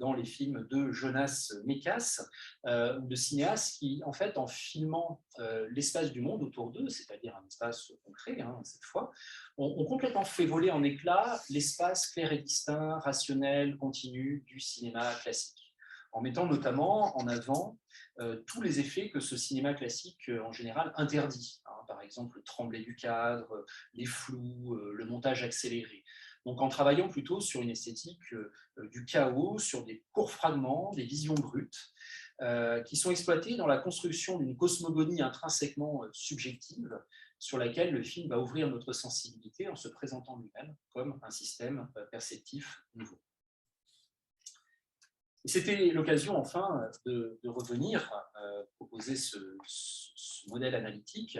dans les films de Jonas Mekas, ou de cinéastes qui, en fait, en filmant l'espace du monde autour d'eux, c'est-à-dire un espace concret, cette fois, ont complètement fait voler en éclats l'espace clair et distinct, rationnel, continu du cinéma classique, en mettant notamment en avant tous les effets que ce cinéma classique, en général, interdit. Par exemple, le tremblé du cadre, les flous, le montage accéléré. Donc, en travaillant plutôt sur une esthétique du chaos, sur des courts fragments, des visions brutes, qui sont exploités dans la construction d'une cosmogonie intrinsèquement subjective, sur laquelle le film va ouvrir notre sensibilité en se présentant lui-même comme un système perceptif nouveau. C'était l'occasion, enfin, de revenir, proposer ce modèle analytique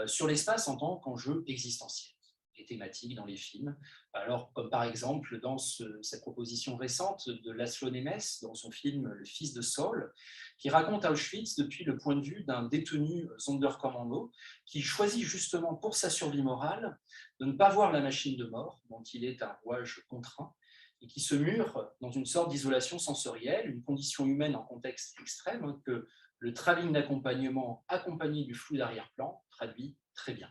sur l'espace en tant qu'enjeu existentiel et thématique dans les films. Alors, comme par exemple dans cette proposition récente de Laszlo Nemes, dans son film Le Fils de Saul, qui raconte Auschwitz depuis le point de vue d'un détenu Sonderkommando qui choisit justement pour sa survie morale de ne pas voir la machine de mort, dont il est un rouage contraint, et qui se mure dans une sorte d'isolation sensorielle, une condition humaine en contexte extrême que le travelling d'accompagnement accompagné du flou d'arrière-plan traduit très bien.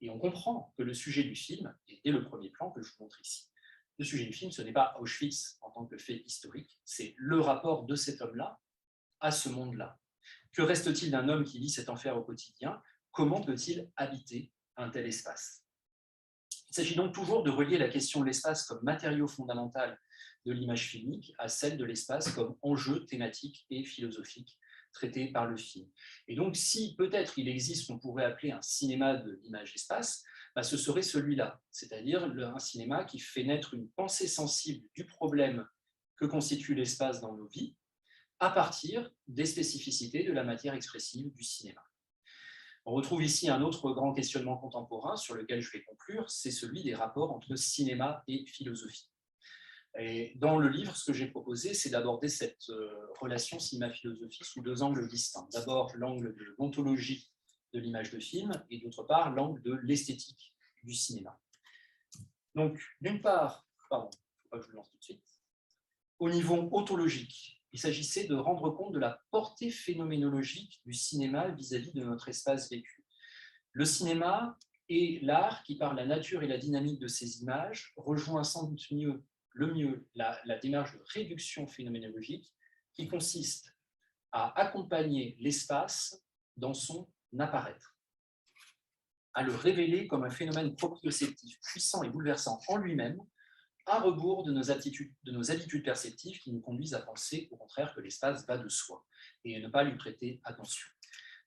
Et on comprend que le sujet du film, et dès le premier plan que je vous montre ici, le sujet du film, ce n'est pas Auschwitz en tant que fait historique, c'est le rapport de cet homme-là à ce monde-là. Que reste-t-il d'un homme qui vit cet enfer au quotidien? Comment peut-il habiter un tel espace? Il s'agit donc toujours de relier la question de l'espace comme matériau fondamental de l'image filmique à celle de l'espace comme enjeu thématique et philosophique traité par le film. Et donc, si peut-être il existe ce qu'on pourrait appeler un cinéma de l'image-espace, ce serait celui-là, c'est-à-dire un cinéma qui fait naître une pensée sensible du problème que constitue l'espace dans nos vies, à partir des spécificités de la matière expressive du cinéma. On retrouve ici un autre grand questionnement contemporain sur lequel je vais conclure, c'est celui des rapports entre cinéma et philosophie. Et dans le livre, ce que j'ai proposé, c'est d'aborder cette relation cinéma-philosophie sous deux angles distincts. D'abord, l'angle de l'ontologie de l'image de film, et d'autre part, l'angle de l'esthétique du cinéma. Donc, d'une part, pardon, il ne faut pas que je le lance tout de suite, au niveau ontologique, il s'agissait de rendre compte de la portée phénoménologique du cinéma vis-à-vis de notre espace vécu. Le cinéma et l'art qui, par la nature et la dynamique de ces images, rejoint sans doute le mieux la démarche de réduction phénoménologique qui consiste à accompagner l'espace dans son apparaître, à le révéler comme un phénomène proprioceptif puissant et bouleversant en lui-même, à rebours de nos habitudes perceptives qui nous conduisent à penser au contraire que l'espace va de soi et à ne pas lui prêter attention.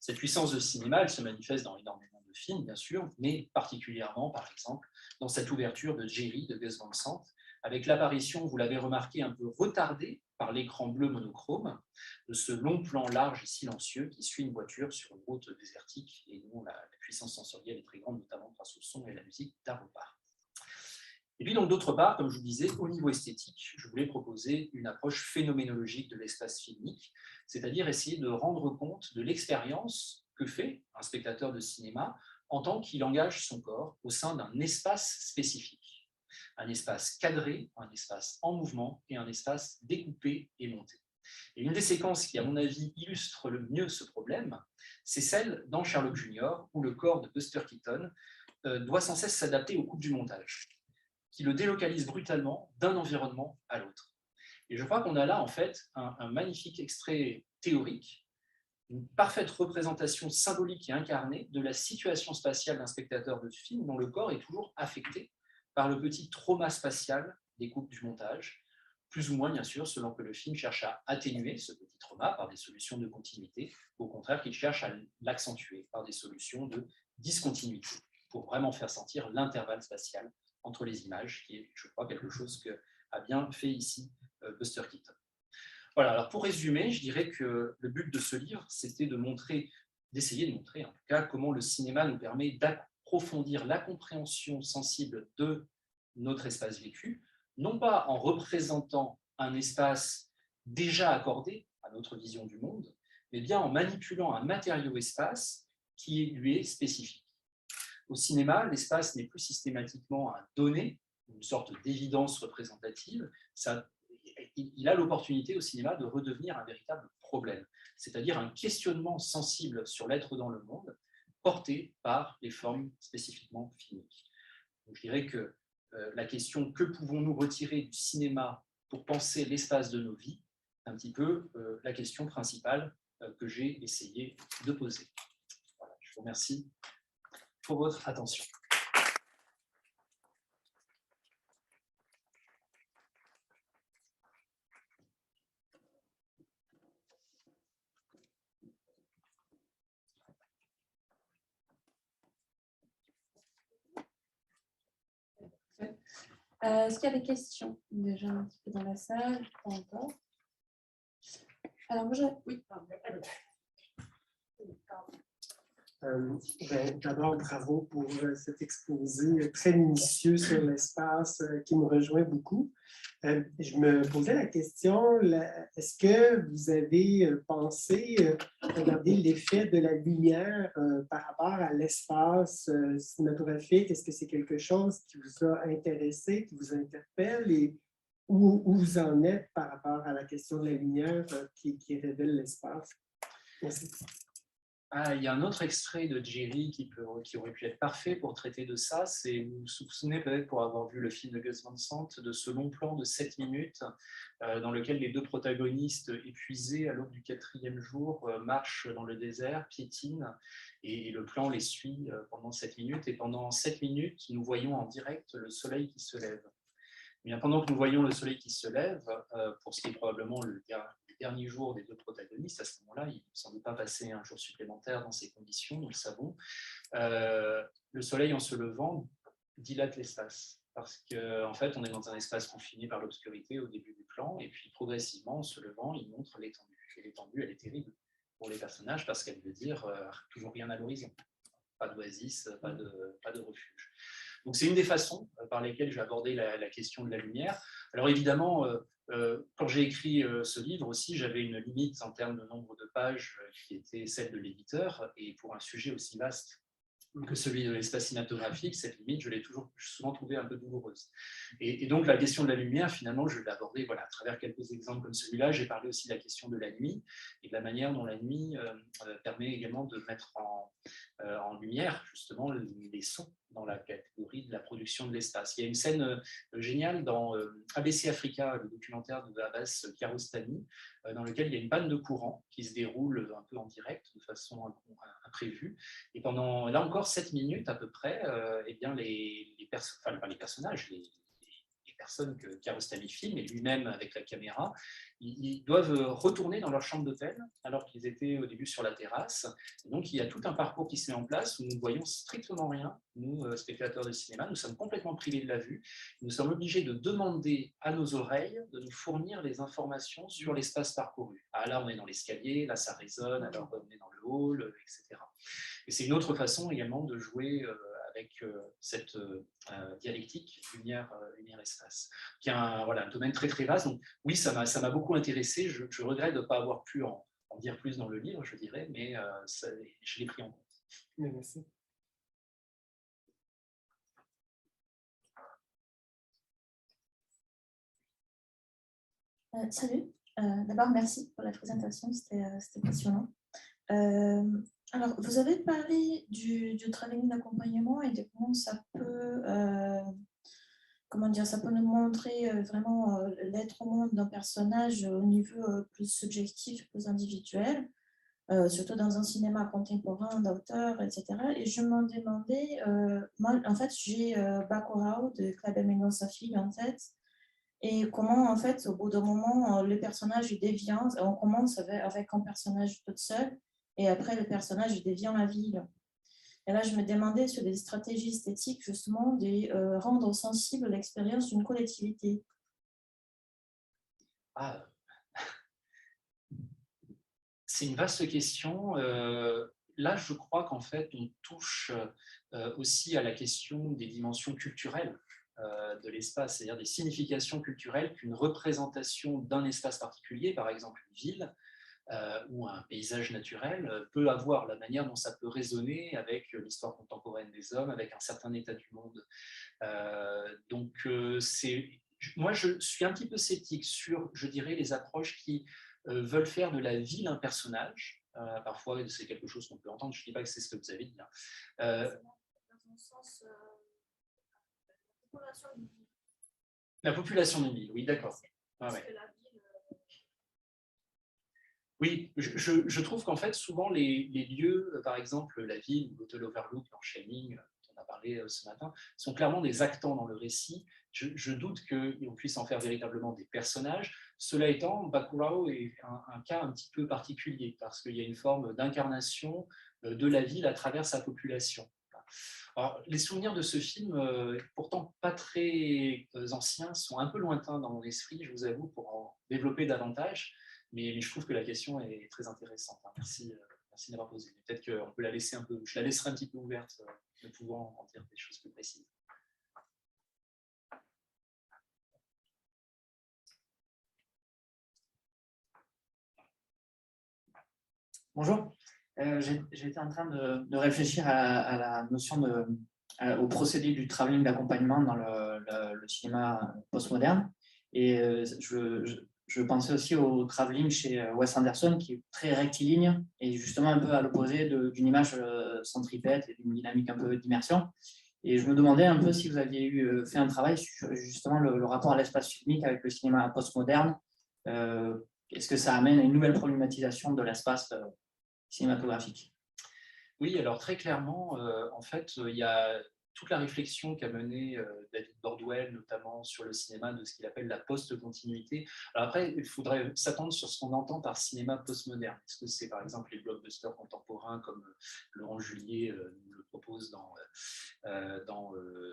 Cette puissance de cinéma, elle se manifeste dans énormément de films, bien sûr, mais particulièrement, par exemple, dans cette ouverture de Jerry de Gus Van Sant, avec l'apparition, vous l'avez remarqué, un peu retardée par l'écran bleu monochrome, de ce long plan large et silencieux qui suit une voiture sur une route désertique et dont la puissance sensorielle est très grande, notamment grâce au son et à la musique d'Arvopar. Et puis donc d'autre part, comme je vous disais, au niveau esthétique, je voulais proposer une approche phénoménologique de l'espace filmique, c'est-à-dire essayer de rendre compte de l'expérience que fait un spectateur de cinéma en tant qu'il engage son corps au sein d'un espace spécifique. Un espace cadré, un espace en mouvement et un espace découpé et monté. Et une des séquences qui, à mon avis, illustre le mieux ce problème, c'est celle dans Sherlock Junior, où le corps de Buster Keaton doit sans cesse s'adapter aux coupes du montage, qui le délocalise brutalement d'un environnement à l'autre. Et je crois qu'on a là, en fait, un magnifique extrait théorique, une parfaite représentation symbolique et incarnée de la situation spatiale d'un spectateur de film dont le corps est toujours affecté par le petit trauma spatial des coupes du montage, plus ou moins, bien sûr, selon que le film cherche à atténuer ce petit trauma par des solutions de continuité, ou au contraire qu'il cherche à l'accentuer par des solutions de discontinuité, pour vraiment faire sentir l'intervalle spatial entre les images, qui est, je crois, quelque chose qu'a bien fait ici Buster Keaton. Voilà, alors pour résumer, je dirais que le but de ce livre, c'était d'essayer de montrer, en tout cas, comment le cinéma nous permet d'approfondir la compréhension sensible de notre espace vécu, non pas en représentant un espace déjà accordé à notre vision du monde, mais bien en manipulant un matériau-espace qui lui est spécifique. Au cinéma, l'espace n'est plus systématiquement un donné, une sorte d'évidence représentative. Il a l'opportunité au cinéma de redevenir un véritable problème, c'est-à-dire un questionnement sensible sur l'être dans le monde, porté par les formes spécifiquement filmiques. Donc, je dirais que la question « que pouvons-nous retirer du cinéma pour penser l'espace de nos vies ?» est un petit peu la question principale que j'ai essayé de poser. Voilà, je vous remercie pour votre attention. Est-ce qu'il y a des questions déjà un petit peu dans la salle? Pas encore. Alors, moi, oui, pardon. D'abord, bravo pour cet exposé très minutieux sur l'espace qui me rejoint beaucoup. Je me posais la question, est-ce que vous avez pensé regarder l'effet de la lumière par rapport à l'espace cinématographique? Est-ce que c'est quelque chose qui vous a intéressé, qui vous interpelle et où vous en êtes par rapport à la question de la lumière qui révèle l'espace? Merci. Ah, il y a un autre extrait de Jerry qui aurait pu être parfait pour traiter de ça. Vous vous souvenez peut-être, pour avoir vu le film de Gus Van Sant, de ce long plan de 7 minutes dans lequel les deux protagonistes épuisés à l'aube du 4e jour marchent dans le désert, piétinent, et le plan les suit pendant 7 minutes. Et pendant 7 minutes, nous voyons en direct le soleil qui se lève. Eh bien, pendant que nous voyons le soleil qui se lève, pour ce qui est probablement le dernier jour des deux protagonistes, à ce moment-là, ils ne semblent pas passer un jour supplémentaire dans ces conditions, nous le savons. Le soleil, en se levant, dilate l'espace. Parce qu'en fait, on est dans un espace confiné par l'obscurité au début du plan, et puis progressivement, en se levant, il montre l'étendue. Et l'étendue, elle est terrible pour les personnages, parce qu'elle veut dire toujours rien à l'horizon. Pas d'oasis, pas de refuge. Donc, c'est une des façons par lesquelles j'ai abordé la question de la lumière. Alors, évidemment, quand j'ai écrit ce livre aussi, j'avais une limite en termes de nombre de pages qui était celle de l'éditeur. Et pour un sujet aussi vaste que celui de l'espace cinématographique, cette limite, je l'ai souvent trouvée un peu douloureuse. Et donc, la question de la lumière, finalement, je l'ai abordée à travers quelques exemples comme celui-là. J'ai parlé aussi de la question de la nuit et de la manière dont la nuit permet également de mettre en lumière, justement, les sons dans la catégorie de la production de l'espace. Il y a une scène géniale dans ABC Africa, le documentaire de Abbas Kiarostami, dans lequel il y a une panne de courant qui se déroule un peu en direct, de façon imprévue. Et pendant, là encore, 7 minutes à peu près, eh bien les personnages, les personnes que Kiarostami filme, et lui-même avec la caméra, ils doivent retourner dans leur chambre d'hôtel alors qu'ils étaient au début sur la terrasse. Et donc, il y a tout un parcours qui se met en place où nous ne voyons strictement rien. Nous, spectateurs de cinéma, nous sommes complètement privés de la vue. Nous sommes obligés de demander à nos oreilles de nous fournir les informations sur l'espace parcouru. Ah, là, on est dans l'escalier, là, ça résonne, alors on est dans le hall, etc. Et c'est une autre façon également de jouer avec cette dialectique lumière-espace, qui est un domaine très très vaste. Donc oui, ça m'a beaucoup intéressé. Je regrette de ne pas avoir pu en dire plus dans le livre, je dirais, mais je l'ai pris en compte. Merci. Salut, d'abord merci pour la présentation, c'était passionnant. Alors, vous avez parlé du travail d'accompagnement et de comment ça peut, ça peut nous montrer vraiment l'être au monde d'un personnage au niveau plus subjectif, plus individuel, surtout dans un cinéma contemporain d'auteur, etc. Et je me demandais, moi, en fait, j'ai Bacurau de Claude Emmanuel Safi en tête, et comment, en fait, au bout d'un moment, le personnage devient, on commence avec un personnage toute seule, et après, le personnage devient la ville. Et là, je me demandais sur des stratégies esthétiques, justement, de rendre sensible l'expérience d'une collectivité. Ah, c'est une vaste question. Là, je crois qu'en fait, on touche aussi à la question des dimensions culturelles de l'espace, c'est-à-dire des significations culturelles qu'une représentation d'un espace particulier, par exemple une ville, ou un paysage naturel, peut avoir, la manière dont ça peut résonner avec l'histoire contemporaine des hommes, avec un certain état du monde. Moi, je suis un petit peu sceptique sur, je dirais, les approches qui veulent faire de la ville un personnage. Parfois, c'est quelque chose qu'on peut entendre. Je ne dis pas que c'est ce que vous avez dit. Dans un sens, la population d'une ville, oui, d'accord. Ah, ouais. Oui, je trouve qu'en fait, souvent, les lieux, par exemple, la ville ou l'hôtel Overlook dans Shining, dont on a parlé ce matin, sont clairement des actants dans le récit. Je doute qu'on puisse en faire véritablement des personnages. Cela étant, Bacurau est un cas un petit peu particulier, parce qu'il y a une forme d'incarnation de la ville à travers sa population. Alors, les souvenirs de ce film, pourtant pas très anciens, sont un peu lointains dans mon esprit, je vous avoue, pour en développer davantage. Mais je trouve que la question est très intéressante. Merci, merci d'avoir posé. Peut-être qu'on peut la laisser un peu, je la laisserai un petit peu ouverte, ne pouvant en dire des choses plus précises. Bonjour. J'étais en train de réfléchir à la notion au procédé du travelling d'accompagnement dans le cinéma postmoderne. Et je je pensais aussi au travelling chez Wes Anderson, qui est très rectiligne et justement un peu à l'opposé d'une image centripète et d'une dynamique un peu d'immersion. Et je me demandais un peu si vous aviez fait un travail sur justement le rapport à l'espace filmique avec le cinéma postmoderne. Est-ce que ça amène à une nouvelle problématisation de l'espace cinématographique? Oui, alors très clairement, en fait, il y a toute la réflexion qu'a menée David Bordwell, notamment sur le cinéma, de ce qu'il appelle la post-continuité. Alors après, il faudrait s'attendre sur ce qu'on entend par cinéma postmoderne. Est-ce que c'est par exemple les blockbusters contemporains comme Laurent Julier nous le propose dans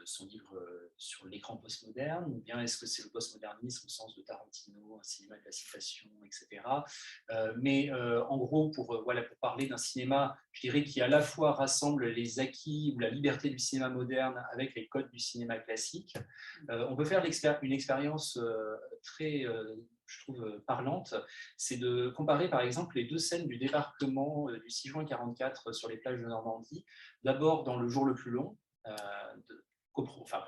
son livre sur l'écran postmoderne, ou bien est-ce que c'est le postmodernisme au sens de Tarantino, un cinéma de la citation, etc. Mais en gros, pour parler d'un cinéma, je dirais, qui à la fois rassemble les acquis ou la liberté du cinéma moderne avec les codes du cinéma classique, on peut faire une expérience très, je trouve, parlante, c'est de comparer par exemple les deux scènes du débarquement du 6 juin 1944 sur les plages de Normandie, d'abord dans Le jour le plus long,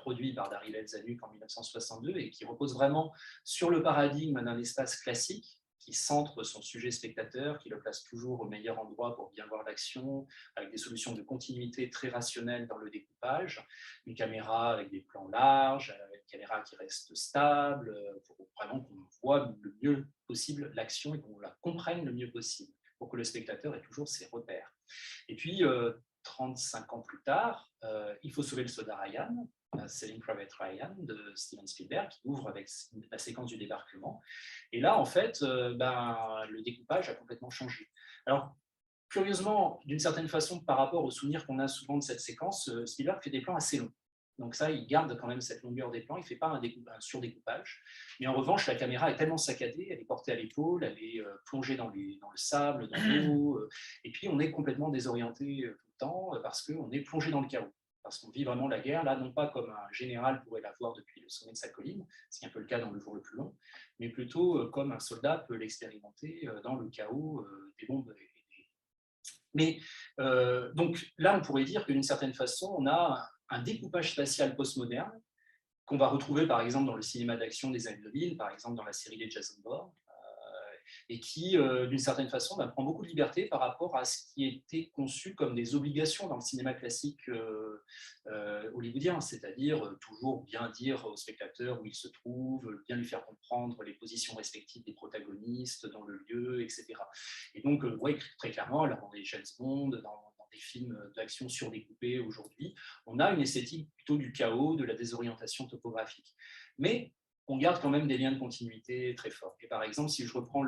produit par Daryl Zanuck en 1962 et qui repose vraiment sur le paradigme d'un espace classique qui centre son sujet spectateur, qui le place toujours au meilleur endroit pour bien voir l'action, avec des solutions de continuité très rationnelles dans le découpage, une caméra avec des plans larges, une caméra qui reste stable, pour vraiment qu'on voit le mieux possible l'action et qu'on la comprenne le mieux possible, pour que le spectateur ait toujours ses repères. Et puis, 35 ans plus tard, Il faut sauver le soldat Ryan, Saving Private Ryan de Steven Spielberg, qui ouvre avec la séquence du débarquement. Et là, en fait, le découpage a complètement changé. Alors, curieusement, d'une certaine façon, par rapport aux souvenirs qu'on a souvent de cette séquence, Spielberg fait des plans assez longs. Donc ça, il garde quand même cette longueur des plans, il ne fait pas un surdécoupage. Mais en revanche, la caméra est tellement saccadée, elle est portée à l'épaule, elle est plongée dans le sable, dans l'eau, et puis on est complètement désorienté tout le temps parce qu'on est plongé dans le chaos. Parce qu'on vit vraiment la guerre, là, non pas comme un général pourrait la voir depuis le sommet de sa colline, ce qui est un peu le cas dans Le jour le plus long, mais plutôt comme un soldat peut l'expérimenter dans le chaos des bombes. Mais donc là, on pourrait dire que d'une certaine façon, on a un découpage spatial postmoderne qu'on va retrouver par exemple dans le cinéma d'action des années 2000, par exemple dans la série des Jason Bourne, et qui, d'une certaine façon, prend beaucoup de liberté par rapport à ce qui était conçu comme des obligations dans le cinéma classique hollywoodien, c'est-à-dire toujours bien dire au spectateur où il se trouve, bien lui faire comprendre les positions respectives des protagonistes dans le lieu, etc. Et donc, ouais, très clairement, alors, dans les James Bond, dans des films d'action surdécoupés aujourd'hui, on a une esthétique plutôt du chaos, de la désorientation topographique. Mais on garde quand même des liens de continuité très forts. Et par exemple, si je reprends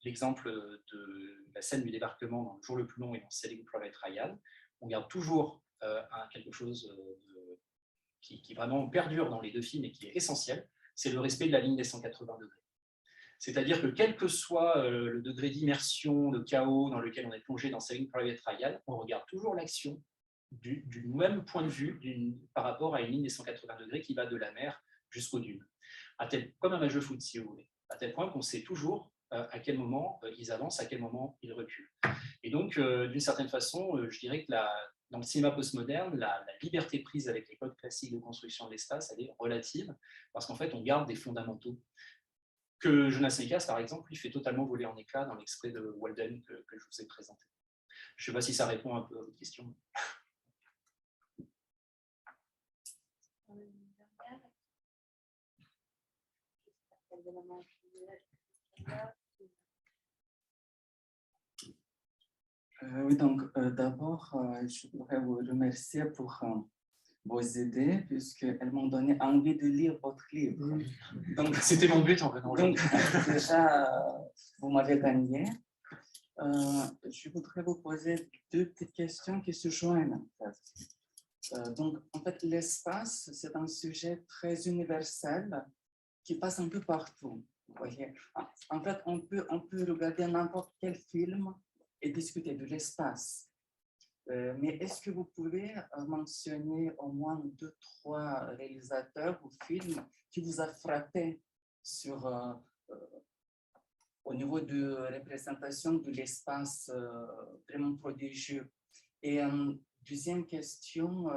l'exemple de la scène du débarquement dans Le jour le plus long et dans Saving Private Ryan, on garde toujours quelque chose qui vraiment perdure dans les deux films et qui est essentiel, c'est le respect de la ligne des 180 degrés. C'est-à-dire que quel que soit le degré d'immersion, de chaos dans lequel on est plongé dans Saving Private Ryan, on regarde toujours l'action du même point de vue par rapport à une ligne des 180 degrés qui va de la mer jusqu'aux dunes. Comme un match de foot, si vous voulez, à tel point qu'on sait toujours à quel moment ils avancent, à quel moment ils reculent. Et donc, d'une certaine façon, je dirais que dans le cinéma postmoderne, la liberté prise avec les codes classiques de construction de l'espace, elle est relative, parce qu'en fait, on garde des fondamentaux que Jonas Mekas, par exemple, lui fait totalement voler en éclats dans l'extrait de Walden que je vous ai présenté. Je ne sais pas si ça répond un peu à votre question. Oui, donc d'abord, je voudrais vous remercier pour vos idées, puisqu'elles m'ont donné envie de lire votre livre. Donc, c'était mon but en fait. Donc, déjà, vous m'avez gagné. Je voudrais vous poser deux petites questions qui se joignent. Donc, en fait, l'espace, c'est un sujet très universel qui passe un peu partout. Vous voyez. En fait, on peut regarder n'importe quel film et discuter de l'espace. Mais est-ce que vous pouvez mentionner au moins 2-3 réalisateurs ou films qui vous a frappé au niveau de représentation de l'espace vraiment prodigieux? Et deuxième question,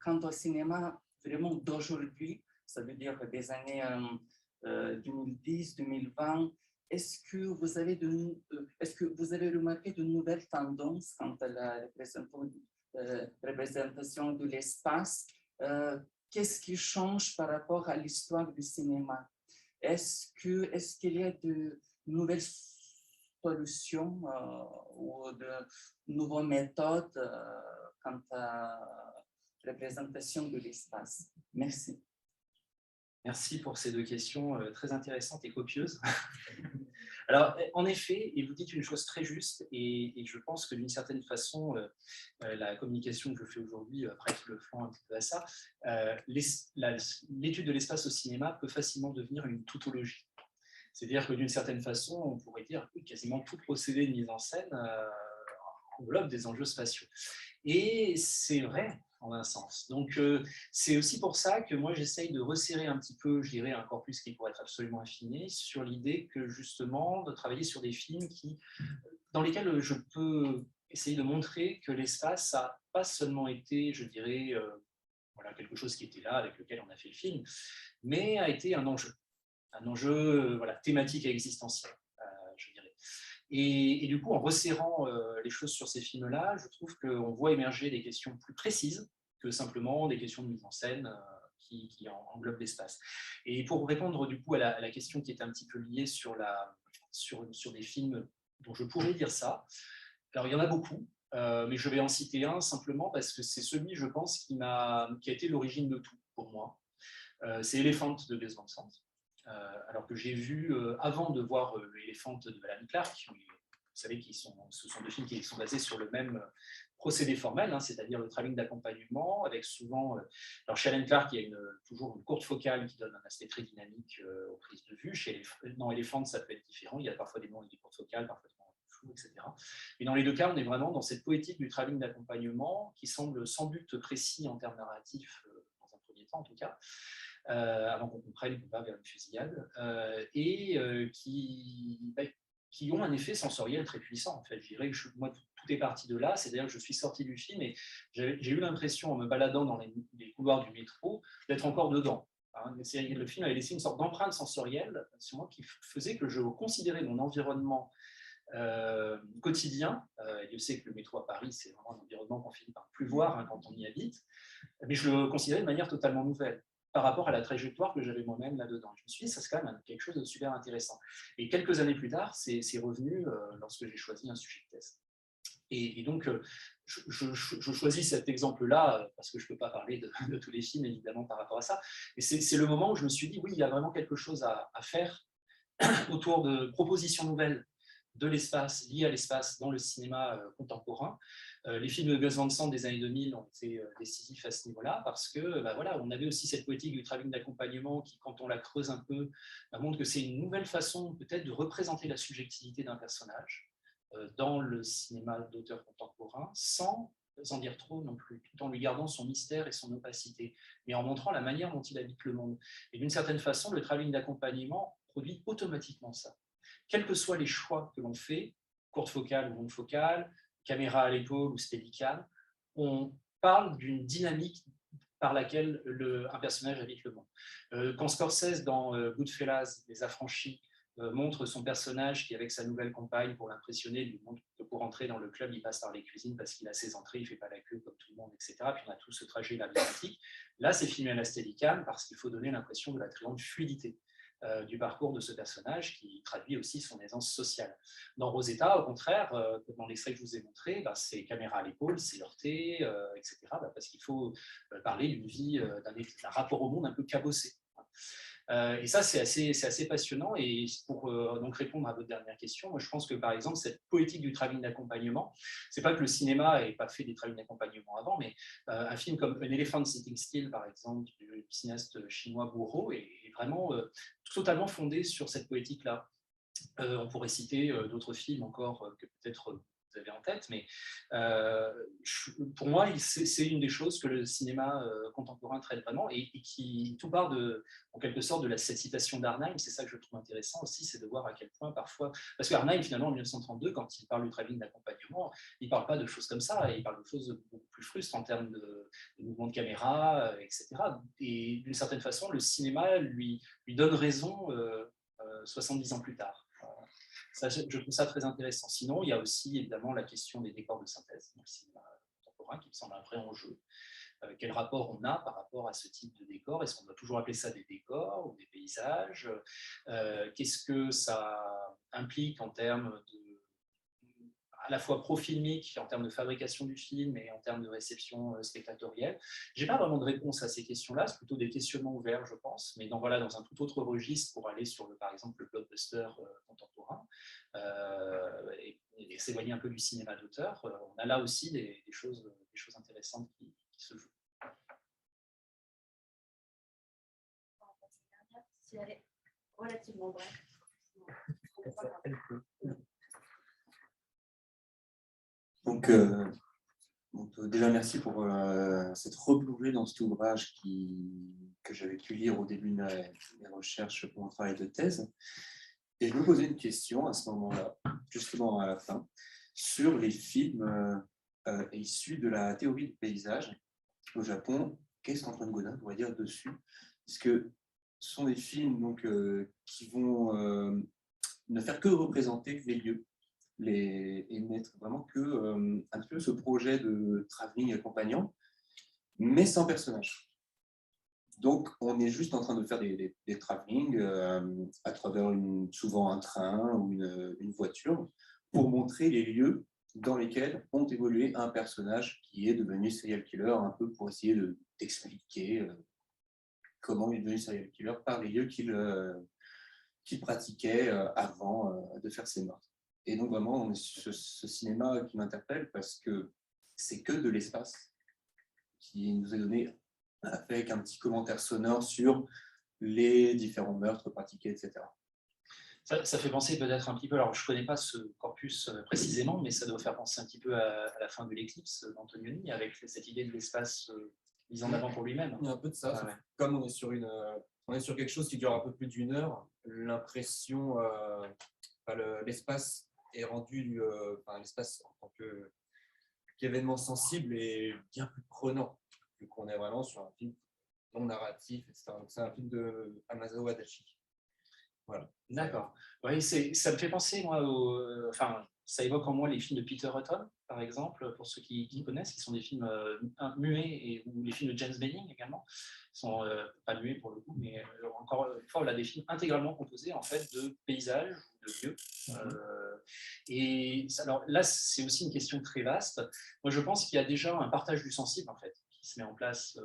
quant au cinéma vraiment d'aujourd'hui, ça veut dire des années 2010-2020, est-ce que vous avez remarqué de nouvelles tendances quant à la représentation de l'espace? Qu'est-ce qui change par rapport à l'histoire du cinéma? Est-ce qu'il y a de nouvelles solutions ou de nouvelles méthodes quant à la représentation de l'espace? Merci. Merci pour ces deux questions très intéressantes et copieuses. Alors, en effet, et vous dites une chose très juste, et je pense que d'une certaine façon, la communication que je fais aujourd'hui prête le flanc un petit peu à ça, l'étude de l'espace au cinéma peut facilement devenir une tautologie. C'est-à-dire que d'une certaine façon, on pourrait dire que quasiment tout procédé de mise en scène englobe des enjeux spatiaux. Et c'est vrai, en un sens. Donc, c'est aussi pour ça que moi, j'essaye de resserrer un petit peu, je dirais, un corpus qui pourrait être absolument affiné, sur l'idée que, justement, de travailler sur des films dans lesquels je peux essayer de montrer que l'espace n'a pas seulement été, je dirais, voilà, quelque chose qui était là, avec lequel on a fait le film, mais a été un enjeu voilà, thématique et existentiel, je dirais. Et du coup, en resserrant les choses sur ces films-là, je trouve qu'on voit émerger des questions plus précises que simplement des questions de mise en scène qui englobent l'espace. Et pour répondre du coup à la question qui est un petit peu liée sur des films dont je pourrais dire ça, alors il y en a beaucoup, mais je vais en citer un simplement parce que c'est celui, je pense, qui a été l'origine de tout pour moi. C'est Elephant de Gus Van Sant. Alors que j'ai vu, avant de voir Elephant de Alan Clark, vous savez ce sont deux films qui sont basés sur le même procédé formel, hein, c'est-à-dire le travelling d'accompagnement, avec souvent, alors chez Alan Clark, il y a toujours une courte focale qui donne un aspect très dynamique aux prises de vue. Dans Elephant, ça peut être différent, il y a parfois des moments avec des courtes focales, parfois des moments flous, etc. Et dans les deux cas, on est vraiment dans cette poétique du travelling d'accompagnement qui semble sans but précis en termes narratifs, dans un premier temps en tout cas, avant qu'on comprenne qu'on va vers une fusillade, qui ont un effet sensoriel très puissant. En fait, je dirais que moi, tout est parti de là, c'est-à-dire que je suis sorti du film et j'ai eu l'impression, en me baladant dans les couloirs du métro, d'être encore dedans. Hein, le film avait laissé une sorte d'empreinte sensorielle sur moi qui faisait que je considérais mon environnement quotidien, Dieu sait que le métro à Paris, c'est vraiment un environnement qu'on finit par plus voir hein, quand on y habite, mais je le considérais de manière totalement nouvelle par rapport à la trajectoire que j'avais moi-même là-dedans. Je me suis dit, ça c'est quand même quelque chose de super intéressant. Et quelques années plus tard, c'est revenu lorsque j'ai choisi un sujet de thèse. Et donc, je choisis cet exemple-là, parce que je ne peux pas parler de tous les films, évidemment, par rapport à ça. Et c'est le moment où je me suis dit, oui, il y a vraiment quelque chose à faire autour de propositions nouvelles de l'espace, liées à l'espace dans le cinéma contemporain. Les films de Gus Van Sant des années 2000 ont été décisifs à ce niveau-là parce que voilà, on avait aussi cette poétique du travelling d'accompagnement qui, quand on la creuse un peu, montre que c'est une nouvelle façon peut-être de représenter la subjectivité d'un personnage dans le cinéma d'auteur contemporain sans en dire trop non plus, tout en lui gardant son mystère et son opacité, mais en montrant la manière dont il habite le monde. Et d'une certaine façon, le travelling d'accompagnement produit automatiquement ça. Quels que soient les choix que l'on fait, courte focale ou longue focale, caméra à l'épaule ou steadicam, on parle d'une dynamique par laquelle un personnage habite le monde. Quand Scorsese, dans Goodfellas, Les Affranchis, montre son personnage qui, avec sa nouvelle compagne, pour l'impressionner, lui montre que pour entrer dans le club, il passe par les cuisines parce qu'il a ses entrées, il ne fait pas la queue comme tout le monde, etc. Puis on a tout ce trajet labyrinthique. Là, c'est filmé à la steadicam parce qu'il faut donner l'impression de la très grande fluidité du parcours de ce personnage qui traduit aussi son aisance sociale. Dans Rosetta, au contraire, dans l'extrait que je vous ai montré, c'est caméra à l'épaule, c'est heurté, etc. Parce qu'il faut parler d'une vie, d'un rapport au monde un peu cabossé. Et ça, c'est assez passionnant. Et pour donc répondre à votre dernière question, moi, je pense que, par exemple, cette poétique du travelling d'accompagnement, c'est pas que le cinéma n'ait pas fait des travelling d'accompagnement avant, mais un film comme An Elephant Sitting Still, par exemple, du cinéaste chinois Bourreau, est vraiment totalement fondé sur cette poétique-là. On pourrait citer d'autres films encore que peut-être vous avez en tête, mais pour moi, c'est une des choses que le cinéma contemporain traite vraiment et qui tout part en quelque sorte de cette citation d'Arnheim. C'est ça que je trouve intéressant aussi, c'est de voir à quel point parfois, parce qu'Arnheim finalement en 1932, quand il parle du travelling d'accompagnement, il ne parle pas de choses comme ça, il parle de choses beaucoup plus frustres en termes de des mouvements de caméra, etc. Et d'une certaine façon, le cinéma lui donne raison 70 ans plus tard. Ça, je trouve ça très intéressant. Sinon, il y a aussi évidemment la question des décors de synthèse dans le cinéma contemporain qui me semble un vrai enjeu. Quel rapport on a par rapport à ce type de décor? Est-ce qu'on doit toujours appeler ça des décors ou des paysages? Qu'est-ce que ça implique en termes à la fois pro-filmique, en termes de fabrication du film et en termes de réception spectatorielle? Je n'ai pas vraiment de réponse à ces questions-là, c'est plutôt des questionnements ouverts, je pense, mais dans un tout autre registre pour aller sur, par exemple, le blockbuster contemporain et s'éloigner un peu du cinéma d'auteur. On a là aussi des choses intéressantes qui se jouent. Si elle est relativement brève. Donc, déjà, merci pour cette replongée dans cet ouvrage que j'avais pu lire au début de mes recherches pour mon travail de thèse. Et je me posais une question à ce moment-là, justement à la fin, sur les films issus de la théorie du paysage au Japon. Qu'est-ce qu'Antoine Gaudin pourrait dire dessus? Parce que ce sont des films donc, qui vont ne faire que représenter les lieux. Et n'être vraiment que un peu ce projet de travelling accompagnant, mais sans personnage. Donc, on est juste en train de faire des travelling à travers souvent un train ou une voiture pour montrer les lieux dans lesquels ont évolué un personnage qui est devenu serial killer, un peu pour essayer d'expliquer comment il est devenu serial killer par les lieux qu'il pratiquait avant de faire ses meurtres. Et donc, vraiment, on est sur ce cinéma qui m'interpelle parce que c'est que de l'espace qui nous est donné avec un petit commentaire sonore sur les différents meurtres pratiqués, etc. Ça fait penser peut-être un petit peu, alors je ne connais pas ce corpus précisément, mais ça doit faire penser un petit peu à la fin de l'Éclipse d'Antonioni, avec cette idée de l'espace mis en avant pour lui-même. Il y a un peu de ça. Ouais. Comme on est sur quelque chose qui dure un peu plus d'une heure, l'impression, l'espace est rendu, l'espace en tant qu'événement sensible est bien plus prenant, vu qu'on est vraiment sur un film non narratif, etc. Donc c'est un film de Amazawa Adachi. Voilà. D'accord. Oui, ça me fait penser, moi, ça évoque en moi les films de Peter Hutton, par exemple, pour ceux qui connaissent, qui sont des films muets, ou les films de James Benning également, qui sont pas muets pour le coup, mais encore une fois, des films intégralement composés en fait de paysages ou de lieux. Et alors là, c'est aussi une question très vaste. Moi, je pense qu'il y a déjà un partage du sensible, en fait, qui se met en place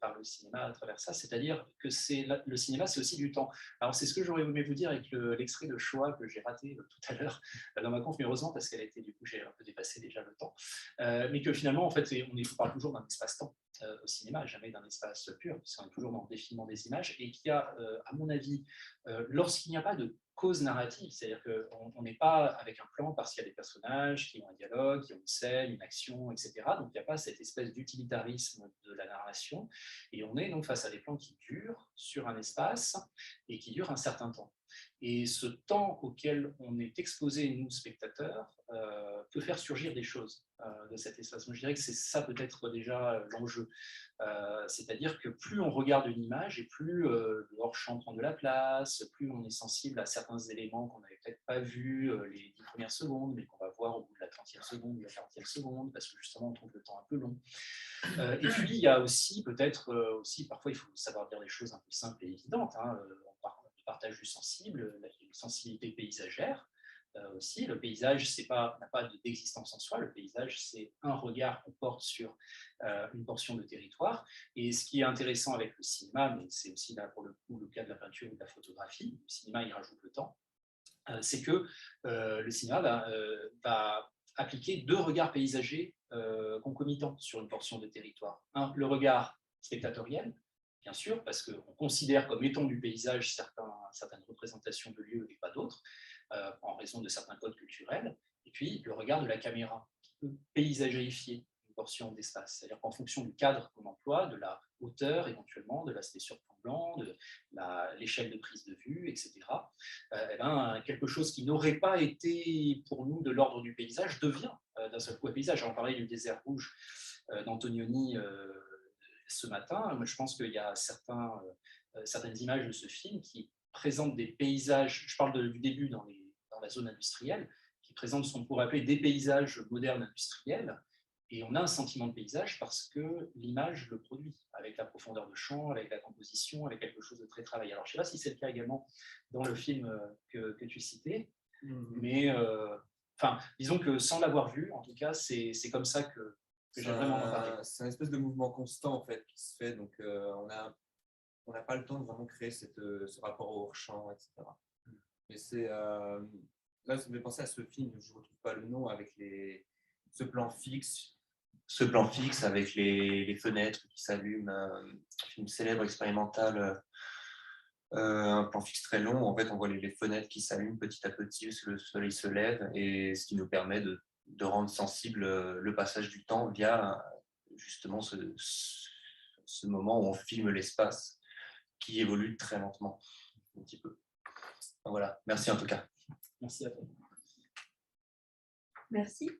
par le cinéma à travers ça, c'est-à-dire que le cinéma, c'est aussi du temps. Alors, c'est ce que j'aurais aimé vous dire avec l'extrait de Shoah que j'ai raté tout à l'heure dans ma conf, mais heureusement, parce qu'elle a été, du coup, j'ai un peu dépassé déjà le temps, mais que finalement, en fait, on parle toujours d'un espace-temps au cinéma, jamais d'un espace pur, puisqu'on est toujours dans le défilement des images, et qu'il y a, à mon avis, lorsqu'il n'y a pas de cause narrative, c'est-à-dire qu'on n'est pas avec un plan parce qu'il y a des personnages qui ont un dialogue, qui ont une scène, une action, etc. Donc il n'y a pas cette espèce d'utilitarisme de la narration, et on est donc face à des plans qui durent sur un espace et qui durent un certain temps. Et ce temps auquel on est exposé, nous, spectateurs, peut faire surgir des choses de cet espace. Moi, je dirais que c'est ça peut-être déjà l'enjeu. C'est-à-dire que plus on regarde une image et plus le hors-champ prend de la place, plus on est sensible à certains éléments qu'on n'avait peut-être pas vus les 10 premières secondes, mais qu'on va voir au bout de la 30e seconde ou la 40e seconde, parce que justement, on trouve le temps un peu long. Et puis, il y a aussi peut-être, parfois, il faut savoir dire des choses un peu simples et évidentes. On partage du sensible, une sensibilité paysagère aussi. Le paysage n'a pas d'existence en soi. Le paysage, c'est un regard qu'on porte sur une portion de territoire. Et ce qui est intéressant avec le cinéma, mais c'est aussi là pour le coup le cas de la peinture ou de la photographie, le cinéma, il rajoute le temps, c'est que le cinéma va appliquer deux regards paysagers concomitants sur une portion de territoire. Le regard spectatoriel, bien sûr, parce qu'on considère comme étant du paysage certaines représentations de lieux et pas d'autres, en raison de certains codes culturels, et puis le regard de la caméra, qui peut paysagérifier une portion d'espace, c'est-à-dire qu'en fonction du cadre qu'on emploie, de la hauteur éventuellement, de l'aspect surplomb blanc, de l'échelle de prise de vue, etc., quelque chose qui n'aurait pas été pour nous de l'ordre du paysage devient d'un seul coup un paysage. On parlait du désert rouge d'Antonioni ce matin. Moi, je pense qu'il y a certaines images de ce film qui présentent des paysages, je parle du début dans la zone industrielle, qui présentent ce qu'on pourrait appeler des paysages modernes industriels. Et on a un sentiment de paysage parce que l'image le produit, avec la profondeur de champ, avec la composition, avec quelque chose de très travaillé. Alors, je ne sais pas si c'est le cas également dans le film que tu citais, mais disons que sans l'avoir vu, en tout cas, c'est comme ça que j'ai vraiment parlé. C'est un espèce de mouvement constant en fait, qui se fait, donc on n'a pas le temps de vraiment créer ce rapport au hors-champ, etc. Mais là, ça me fait penser à ce film, je ne retrouve pas le nom, avec ce plan fixe. Ce plan fixe avec les fenêtres qui s'allument, un film célèbre expérimental, un plan fixe très long. En fait, on voit les fenêtres qui s'allument petit à petit, le soleil se lève, et ce qui nous permet de rendre sensible le passage du temps via justement ce moment où on filme l'espace qui évolue très lentement, un petit peu. Voilà, merci en tout cas. Merci à toi. Merci.